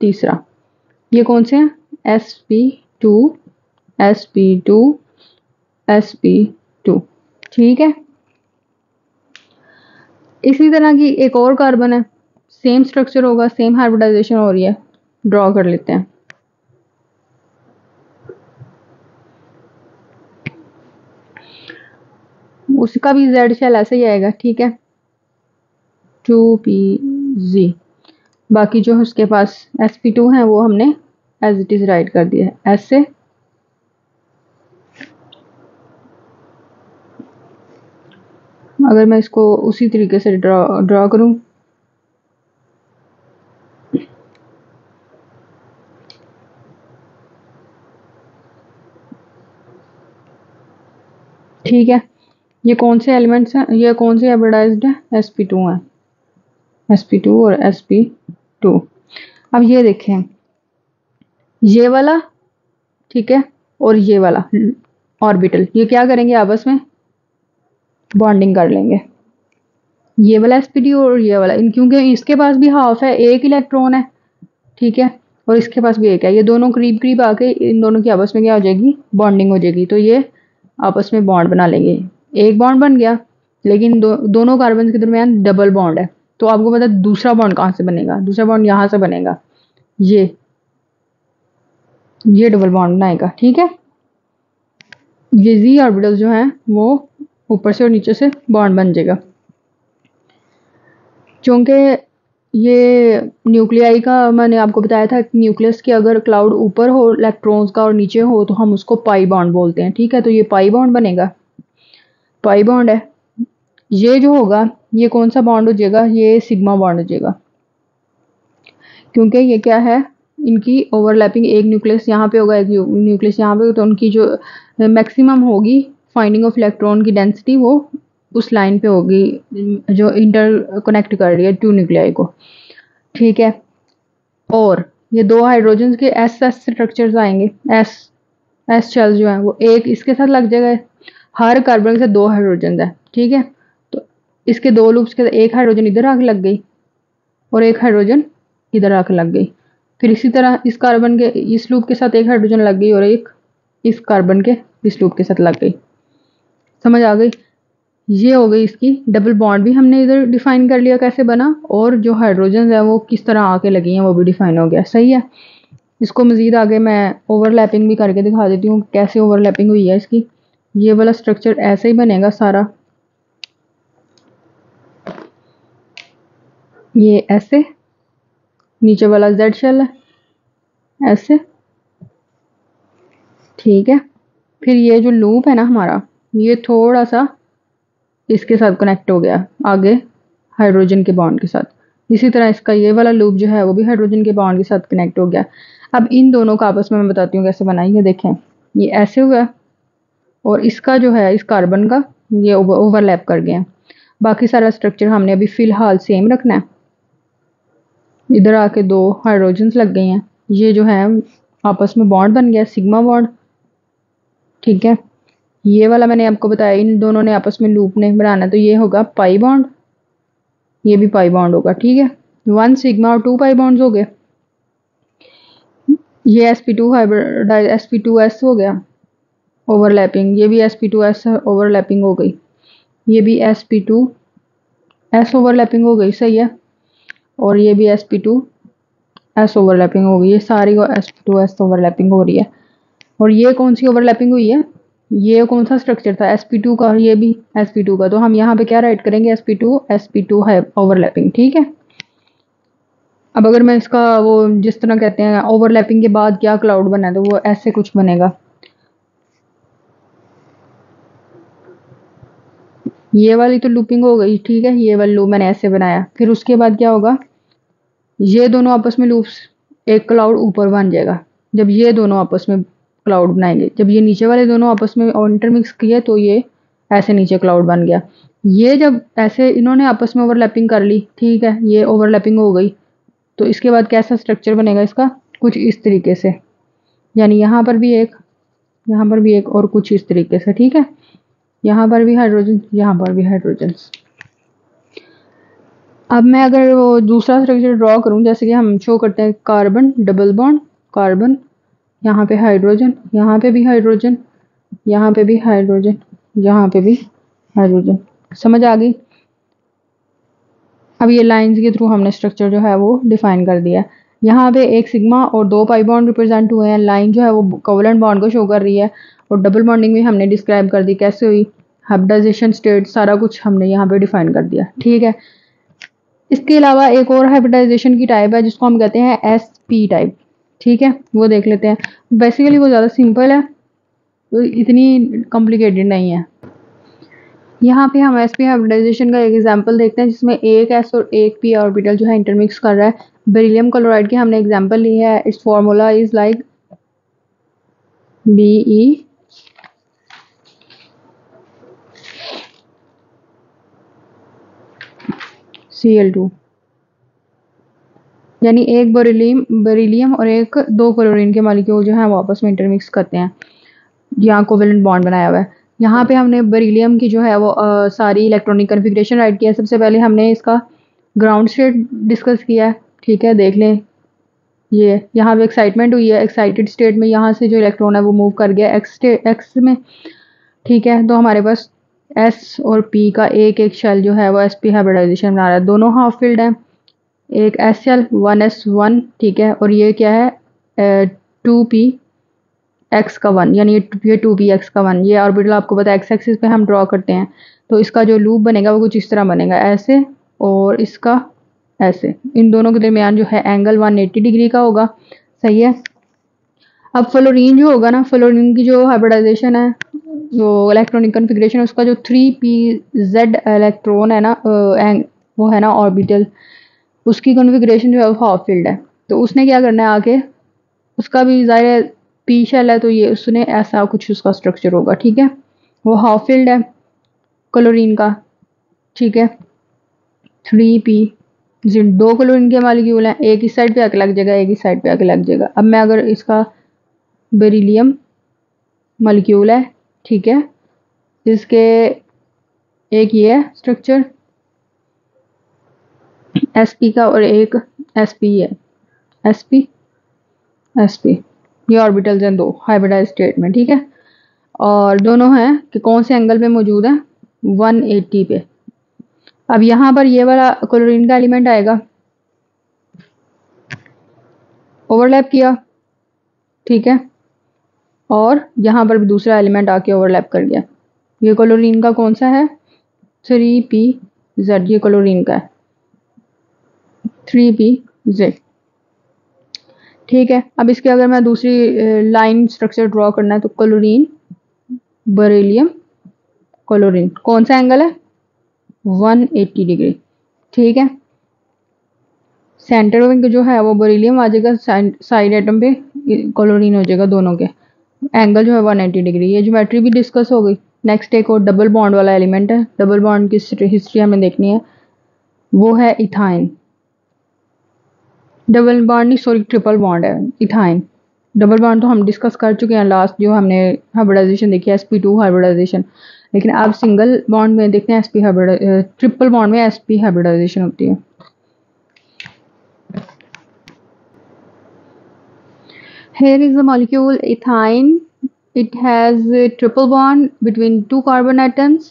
तीसरा, ये कौन से हैं, sp2 sp2 sp2, ठीक है। इसी तरह की एक और कार्बन है, सेम स्ट्रक्चर होगा, सेम हाइब्रिडाइजेशन हो रही है, ड्रॉ कर लेते हैं। उसका भी जेड शेल ऐसे ही आएगा, ठीक है, 2pz। बाकी जो है उसके पास sp2 है वो हमने एज इट इज राइट कर दिया है ऐसे। अगर मैं इसको उसी तरीके से ड्रॉ करूं, ठीक है, ये कौन से एलिमेंट्स हैं, ये कौन से हाइब्रिडाइज्ड है, sp2 है, sp2 और sp2। अब ये देखें ये वाला, ठीक है, और ये वाला ऑर्बिटल, ये क्या करेंगे आपस में बॉन्डिंग कर लेंगे, ये वाला sp2 और ये वाला, क्योंकि इसके पास भी हाफ है, एक इलेक्ट्रॉन है, ठीक है, और इसके पास भी एक है। ये दोनों करीब करीब आके इन दोनों की आपस में क्या हो जाएगी, बॉन्डिंग हो जाएगी। तो ये आपस में बॉन्ड बना लेंगे, एक बॉन्ड बन गया, लेकिन दोनों कार्बन के दरमियान डबल बॉन्ड है। तो आपको पता है दूसरा बॉन्ड कहाँ से बनेगा, दूसरा बॉन्ड यहाँ से बनेगा, ये डबल बॉन्ड बनाएगा। ठीक है, ये जी ऑर्बिटल जो है वो ऊपर से और नीचे से बॉन्ड बन जाएगा। क्योंकि ये न्यूक्लियाई का मैंने आपको बताया था, न्यूक्लियस के अगर क्लाउड ऊपर हो इलेक्ट्रॉन्स का और नीचे हो तो हम उसको पाई बॉन्ड बोलते हैं। ठीक है, तो ये पाई बॉन्ड बनेगा, पाई बॉन्ड है। ये जो होगा ये कौन सा बॉन्ड हो जाएगा, ये सिग्मा बॉन्ड हो जाएगा। क्योंकि ये क्या है, इनकी ओवरलैपिंग, एक न्यूक्लियस यहाँ पे होगा, एक न्यूक्लियस यहाँ पे, तो उनकी जो मैक्सिमम होगी फाइंडिंग ऑफ इलेक्ट्रॉन की डेंसिटी वो उस लाइन पे होगी जो इंटर कनेक्ट कर रही है टू न्यूक्लियाई को। ठीक है, और ये दो हाइड्रोजन के एस एस स्ट्रक्चर्स आएंगे, एस एस शेल जो है वो एक इसके साथ लग जाएगा। हर कार्बन के साथ दो हाइड्रोजन है। ठीक है, तो इसके दो लूप्स के, एक हाइड्रोजन इधर आके लग गई और एक हाइड्रोजन इधर आके लग गई। फिर इसी तरह इस कार्बन के इस लूप के साथ एक हाइड्रोजन लग गई और एक इस कार्बन के इस लूप के साथ लग गई। समझ आ गई? ये हो गई इसकी डबल बॉन्ड भी हमने इधर डिफाइन कर लिया कैसे बना, और जो हाइड्रोजन है वो किस तरह आके लगी हैं वो भी डिफाइन हो गया। सही है, इसको मजीद आगे मैं ओवरलैपिंग भी करके दिखा देती हूँ कैसे ओवरलैपिंग हुई है इसकी। ये वाला स्ट्रक्चर ऐसे ही बनेगा सारा, ये ऐसे, नीचे वाला जेड शेल है ऐसे। ठीक है, फिर ये जो लूप है ना हमारा, ये थोड़ा सा इसके साथ कनेक्ट हो गया आगे हाइड्रोजन के बॉन्ड के साथ। इसी तरह इसका ये वाला लूप जो है वो भी हाइड्रोजन के बॉन्ड के साथ कनेक्ट हो गया। अब इन दोनों का आपस में मैं बताती हूँ कैसे बनाई है। देखें, ये ऐसे हुआ और इसका जो है इस कार्बन का ये ओवरलैप कर गया। बाकी सारा स्ट्रक्चर हमने अभी फिलहाल सेम रखना है। इधर आके दो हाइड्रोजन्स लग गई हैं, ये जो है आपस में बॉन्ड बन गया, सिग्मा बॉन्ड। ठीक है, ये वाला मैंने आपको बताया इन दोनों ने आपस में लूप ने बनाना, तो ये होगा पाई बॉन्ड, ये भी पाई बॉन्ड होगा। ठीक है, 1 सिग्मा और 2 पाई बॉन्ड्स हो गए। ये sp2 हाइब्रिड sp2s हो गया ओवरलैपिंग, ये भी sp2s ओवरलैपिंग हो गई, ये भी sp2s ओवरलैपिंग हो गई। सही है, और ये भी sp2s ओवरलैपिंग हो गई। ये सारी sp2s ओवरलैपिंग हो रही है। और ये कौन सी ओवरलैपिंग हुई है, ये कौन सा स्ट्रक्चर था, sp2 का, ये भी sp2 का। तो हम यहाँ पे क्या राइट करेंगे, sp2 है ओवरलैपिंग। ठीक है, अब अगर मैं इसका वो जिस तरह कहते हैं ओवरलैपिंग के बाद क्या क्लाउड बना है, तो वो ऐसे कुछ बनेगा। ये वाली तो लूपिंग हो गई। ठीक है, ये वाली लूप मैंने ऐसे बनाया। फिर उसके बाद क्या होगा, ये दोनों आपस में लूप्स, एक क्लाउड ऊपर बन जाएगा जब ये दोनों आपस में क्लाउड बनाएंगे। जब ये नीचे वाले दोनों आपस में इंटरमिक्स किए तो ये ऐसे नीचे क्लाउड बन गया। ये जब ऐसे इन्होंने आपस में ओवरलैपिंग कर ली, ठीक है, ये ओवरलैपिंग हो गई, तो इसके बाद कैसा स्ट्रक्चर बनेगा इसका, कुछ इस तरीके से, यानी यहाँ पर भी एक, यहाँ पर भी एक, और कुछ इस तरीके से। ठीक है, यहाँ पर भी हाइड्रोजन, यहाँ पर भी हाइड्रोजन। अब मैं अगर वो दूसरा स्ट्रक्चर ड्रॉ करूँ, जैसे कि हम शो करते हैं कार्बन डबल बॉन्ड, कार्बन, यहाँ पे हाइड्रोजन, यहाँ पे भी हाइड्रोजन, यहाँ पे भी हाइड्रोजन, यहाँ पे भी हाइड्रोजन। समझ आ गई? अब ये लाइंस के थ्रू हमने स्ट्रक्चर जो है वो डिफाइन कर दिया। यहाँ पे एक सिग्मा और 2 पाई बॉन्ड रिप्रेजेंट हुए हैं। लाइन जो है वो कोवलेंट बॉन्ड को शो कर रही है, और डबल बॉन्डिंग भी हमने डिस्क्राइब कर दी कैसे हुई, हाइब्रिडाइजेशन स्टेट, सारा कुछ हमने यहाँ पे डिफाइन कर दिया। ठीक है, इसके अलावा एक और हाइब्रिडाइजेशन की टाइप है जिसको हम कहते हैं sp टाइप। ठीक है, वो देख लेते हैं। बेसिकली वो ज़्यादा सिंपल है, तो इतनी कॉम्प्लिकेटेड नहीं है। यहाँ पे हम sp हाइब्रिडाइजेशन का एक एग्जांपल देखते हैं जिसमें एक s और एक p ऑर्बिटल जो है इंटरमिक्स कर रहा है। बेरिलियम क्लोराइड की हमने एग्जांपल ली है। It's formula is like Be Cl2, यानी एक बेरिलियम और एक 2 क्लोरीन के मॉलिक्यूल जो है वो आपस में इंटरमिक्स करते हैं, यहाँ कोवेलेंट बॉन्ड बनाया हुआ है। यहाँ पे हमने बेरिलियम की जो है वो सारी इलेक्ट्रॉनिक कन्फिग्रेशन राइट किया है। सबसे पहले हमने इसका ग्राउंड स्टेट डिस्कस किया है। ठीक है, देख लें, ये यहाँ पे एक्साइटमेंट हुई है, एक्साइटेड स्टेट में यहाँ से जो इलेक्ट्रॉन है वो मूव कर गया एक्स में, ठीक है। तो हमारे पास एस और पी का एक एक शेल जो है वो एस पी हाइब्रिडाइजेशन बना रहा है, दोनों हाफ फील्ड है, एक एस एल 1s1, ठीक है, और ये क्या है 2p एक्स का 1, यानी ये 2p एक्स का 1, ये ऑर्बिटल आपको पता है एक्स एक्सिस पे हम ड्रॉ करते हैं। तो इसका जो लूप बनेगा वो कुछ इस तरह बनेगा, ऐसे और इसका ऐसे, इन दोनों के दरमियान जो है एंगल 180 डिग्री का होगा, सही है। अब फ्लोरीन जो होगा ना, फ्लोरीन की जो हाइब्रिडाइजेशन है, जो इलेक्ट्रॉनिक कन्फिग्रेशन है, उसका जो 3pz इलेक्ट्रॉन है ना, वो है ना ऑर्बिटल, उसकी कन्फिग्रेशन जो है वो हाफ फील्ड है। तो उसने क्या करना है आके, उसका भी ज़ाहिर है पी शेल है, तो ये उसने ऐसा कुछ उसका स्ट्रक्चर होगा, ठीक है। वो हाफ फील्ड है क्लोरीन का, ठीक है। 3p, दो क्लोरीन के मालिक्यूल हैं, एक इस साइड पे आके लग जाएगा, एक इस साइड पे आके लग जाएगा। अब मैं अगर इसका बेरिलियम मालिक्यूल है, ठीक है, इसके एक ये है स्ट्रक्चर sp का और एक sp है, sp sp, ये ऑर्बिटल्स हैं दो हाइब्रिडाइज स्टेट में, ठीक है। और दोनों हैं कि कौन से एंगल पे मौजूद है, 180 पे। अब यहाँ पर ये वाला क्लोरीन का एलिमेंट आएगा, ओवरलैप किया, ठीक है, और यहाँ पर भी दूसरा एलिमेंट आके ओवरलैप कर गया। ये क्लोरीन का कौन सा है, 3pz, ये क्लोरीन का है 3pz, ठीक है। अब इसके अगर मैं दूसरी लाइन स्ट्रक्चर ड्रॉ करना है, तो क्लोरीन बेरिलियम क्लोरीन, कौन सा एंगल है 180 डिग्री, ठीक है। सेंटर में जो है वो बेरिलियम आ जाएगा, साइड एटम पे क्लोरीन हो जाएगा, दोनों के एंगल जो है 180 डिग्री। ये ज्योमेट्री भी डिस्कस हो गई। नेक्स्ट एक और डबल बॉन्ड वाला एलिमेंट है, डबल बॉन्ड की हिस्ट्री हमें देखनी है, वो है इथाइन। डबल बॉन्ड नहीं, सॉरी ट्रिपल बॉन्ड है इथाइन। डबल बॉन्ड तो हम डिस्कस कर चुके हैं लास्ट, जो हमने हाइब्रिडाइजेशन देखी है sp2 हाइब्रिडाइजेशन, लेकिन अब सिंगल बॉन्ड में देखते हैं sp हाइब्रिड, ट्रिपल बॉन्ड में sp हाइब्रिडाइजेशन होती है। Here is the molecule ethine. It has a triple bond between two carbon atoms.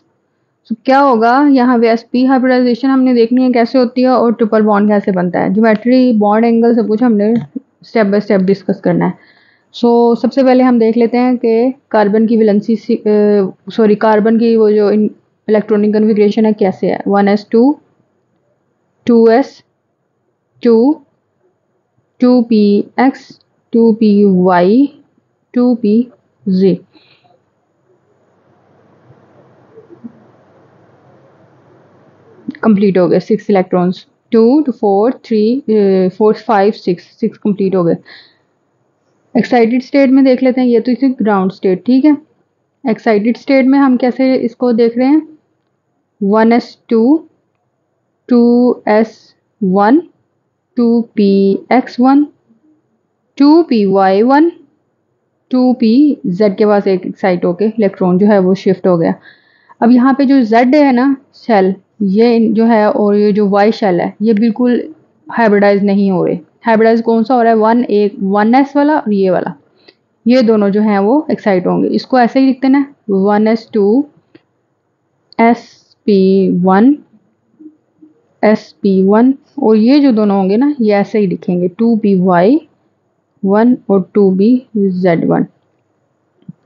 So, क्या होगा यहाँ पे sp हाइब्रिडाइजेशन हमने देखनी है कैसे होती है और ट्रिपल बॉन्ड कैसे बनता है, ज्योमेट्री बॉन्ड एंगल सब कुछ हमने स्टेप बाय स्टेप डिस्कस करना है। सबसे पहले हम देख लेते हैं कि कार्बन की वैलेंसी, सॉरी कार्बन की वो जो इलेक्ट्रॉनिक कन्फिग्रेशन है कैसे है, 1s2 2s2 2px 2py 2pz। Complete हो गए 6 इलेक्ट्रॉन्स, 2 to 4 3 4 5 6 कंप्लीट हो गए। एक्साइटेड स्टेट में देख लेते हैं, ये तो इसे ग्राउंड स्टेट, ठीक है। एक्साइटेड स्टेट में हम कैसे इसको देख रहे हैं, 1s2 2s1 2px1 2py1 2pz के पास एक एक्साइट होके इलेक्ट्रॉन जो है वो शिफ्ट हो गया। अब यहाँ पे जो z है ना शेल, ये जो है, और ये जो y शेल है, ये बिल्कुल हाइब्रिडाइज नहीं हो रहे। हाइब्रिडाइज कौन सा हो रहा है, 1s वाला और ये वाला, ये दोनों जो हैं वो एक्साइट होंगे। इसको ऐसे ही लिखते ना, 1s2 sp1 sp1, और ये जो दोनों होंगे ना ये ऐसे ही लिखेंगे 2py1 और 2pz1।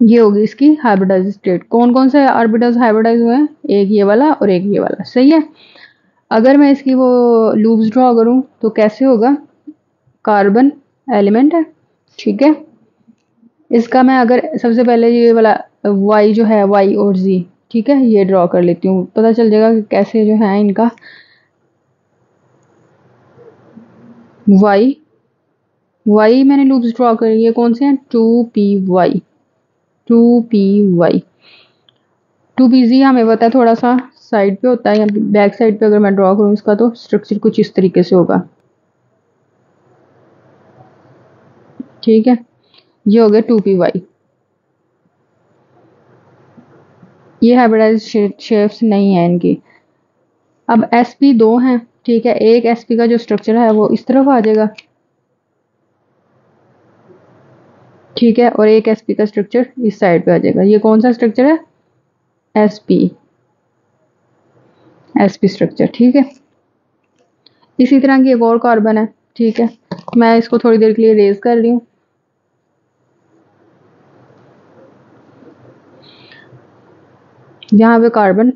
ये होगी इसकी हाइब्रिडाइज स्टेट। कौन कौन से ऑर्बिटल्स हाइब्रिडाइज हुए हैं, एक ये वाला और एक ये वाला, सही है। अगर मैं इसकी वो लूप्स ड्रॉ करूं तो कैसे होगा, कार्बन एलिमेंट है, ठीक है। इसका मैं अगर सबसे पहले ये वाला y जो है y और z, ठीक है, ये ड्रॉ कर लेती हूँ, पता चल जाएगा कि कैसे जो है इनका y मैंने लूप्स ड्रॉ करी है, कौन से हैं, 2py 2py 2pz हमें पता है थोड़ा सा साइड पे होता है, या बैक साइड पे अगर मैं ड्रॉ करूँ इसका तो स्ट्रक्चर कुछ इस तरीके से होगा, ठीक है। ये हो गया 2py। ये हाइब्रिडाइज शेप्स नहीं है इनकी। अब sp दो हैं, ठीक है, एक sp का जो स्ट्रक्चर है वो इस तरफ आ जाएगा, ठीक है, और एक sp का स्ट्रक्चर इस साइड पे आ जाएगा। ये कौन सा स्ट्रक्चर है? sp structure. ठीक है, इसी तरह की एक और कार्बन है। ठीक है, मैं इसको थोड़ी देर के लिए रेज कर रही हूँ। यहाँ पे कार्बन,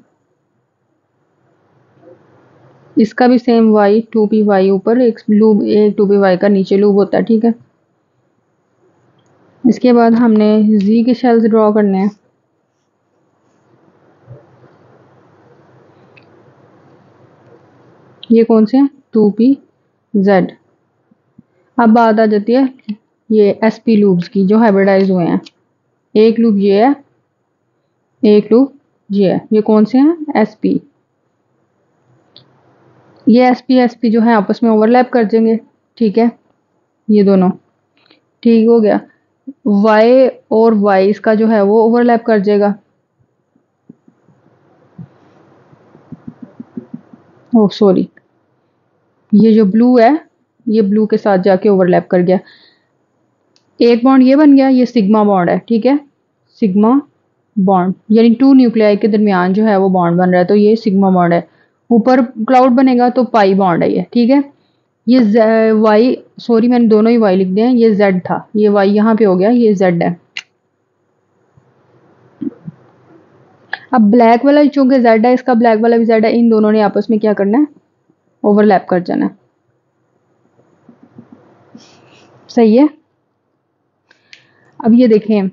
इसका भी सेम y 2py ऊपर एक लूप, एक 2py का नीचे लूप होता है। ठीक है, इसके बाद हमने z के शेल्स ड्रॉ करने हैं। ये कौन से हैं? 2pz। अब बात आ जाती है ये sp लूप्स की जो हाइब्रिडाइज हुए हैं। एक लूप ये है, एक लूप ये है। ये कौन से हैं? sp। ये sp जो है आपस में ओवरलैप कर देंगे। ठीक है, ये दोनों ठीक हो गया। y और y इसका जो है वो ओवरलैप कर जाएगा। ओह सॉरी, ये जो ब्लू है ये ब्लू के साथ जाके ओवरलैप कर गया। एक बॉन्ड ये बन गया, ये सिग्मा बॉन्ड है। ठीक है, सिग्मा बॉन्ड यानी 2 न्यूक्लियाई के दरमियान जो है वो बॉन्ड बन रहा है, तो ये सिग्मा बॉन्ड है। ऊपर क्लाउड बनेगा तो पाई बॉन्ड है ये। ठीक है, ये वाई, सॉरी मैंने दोनों ही वाई लिख दिए हैं, ये जेड था, ये वाई यहाँ पे हो गया, ये जेड है। अब ब्लैक वाला चूंकि जेड है, इसका ब्लैक वाला भी जेड है, इन दोनों ने आपस में क्या करना है? ओवरलैप कर जाना है। सही है। अब ये देखें,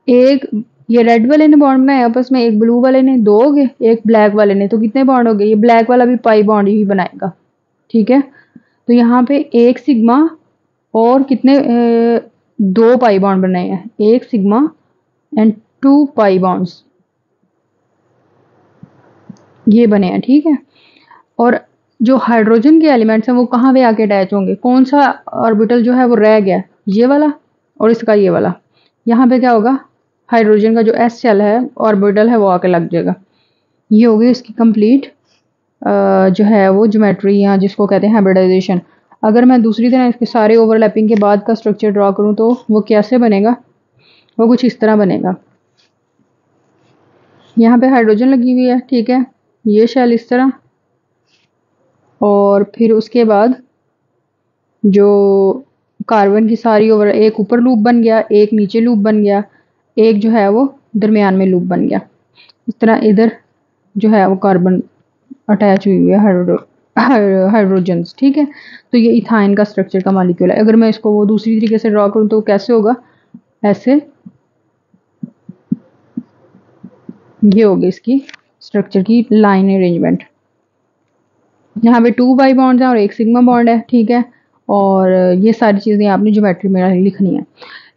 एक ये रेड वाले ने बॉन्ड बनाया आपस में, एक ब्लू वाले ने, दो हो गए, एक ब्लैक वाले ने, तो कितने बॉन्ड हो गए? ये ब्लैक वाला भी पाई बॉन्ड ही बनाएगा। ठीक है, तो यहाँ पे एक सिग्मा और कितने दो पाई बॉन्ड बनाए हैं, एक सिग्मा एंड 2 पाई बॉन्ड्स ये बने हैं। ठीक है, और जो हाइड्रोजन के एलिमेंट्स हैं वो कहाँ पे आके अटैच होंगे? कौन सा ऑर्बिटल जो है वो रह गया? ये वाला और इसका ये वाला। यहाँ पे क्या होगा? हाइड्रोजन का जो एस शेल है, ऑर्बिटल है, वो आके लग जाएगा। ये होगी इसकी कंप्लीट जो है वो ज्योमेट्री, यहाँ जिसको कहते हैं हाइब्रिडाइजेशन। अगर मैं दूसरी तरह इसके सारे ओवरलैपिंग के बाद का स्ट्रक्चर ड्रॉ करूँ तो वो कैसे बनेगा? वो कुछ इस तरह बनेगा। यहाँ पे हाइड्रोजन लगी हुई है। ठीक है, ये शेल इस तरह, और फिर उसके बाद जो कार्बन की सारी ओवर, एक ऊपर लूप बन गया, एक नीचे लूप बन गया, एक जो है वो दरमियान में लूप बन गया। इस तरह इधर जो है वो कार्बन अटैच हुई है हाइड्रोजन्स। ठीक है, तो ये इथाइन का स्ट्रक्चर का मॉलिक्यूल है। अगर मैं इसको वो दूसरी तरीके से ड्रॉ करूँ तो कैसे होगा? ऐसे ये होगी इसकी स्ट्रक्चर की लाइन अरेंजमेंट। यहाँ पे 2 पाई बॉन्ड्स हैं और एक सिग्मा बॉन्ड है। ठीक है, और ये सारी चीज़ें आपने ज्योमेट्री में लिखनी है।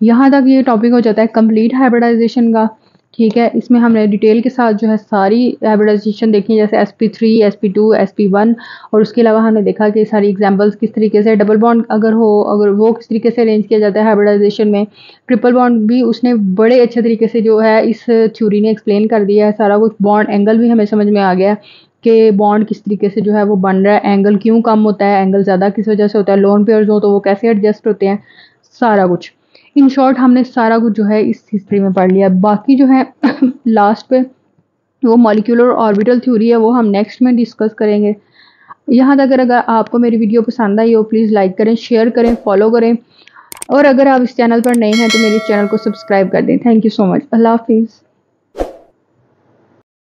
यहाँ तक ये टॉपिक हो जाता है कंप्लीट हाइब्रिडाइजेशन का। ठीक है, इसमें हमने डिटेल के साथ जो है सारी हाइब्रिडाइजेशन देखी है, जैसे sp3, sp2, sp1, और उसके अलावा हमने देखा कि सारी एग्जांपल्स किस तरीके से डबल बॉन्ड अगर हो, अगर वो किस तरीके से अरेंज किया जाता है हाइब्रिडाइजेशन में। ट्रिपल बॉन्ड भी उसने बड़े अच्छे तरीके से जो है इस थ्योरी ने एक्सप्लेन कर दिया है सारा कुछ। बॉन्ड एंगल भी हमें समझ में आ गया कि बॉन्ड किस तरीके से जो है वो बन रहा है, एंगल क्यों कम होता है, एंगल ज़्यादा किस वजह से होता है, लोन पेयर्स हो तो वो कैसे एडजस्ट होते हैं, सारा कुछ। इन शॉर्ट हमने सारा कुछ जो है इस हिस्ट्री में पढ़ लिया। बाकी जो है लास्ट पे वो मॉलिक्यूलर ऑर्बिटल थ्योरी है, वो हम नेक्स्ट में डिस्कस करेंगे। यहाँ तक अगर आपको मेरी वीडियो पसंद आई हो, प्लीज़ लाइक करें, शेयर करें, फॉलो करें, और अगर आप इस चैनल पर नए हैं तो मेरे चैनल को सब्सक्राइब कर दें। Thank you so much. अल्लाह हाफिज़।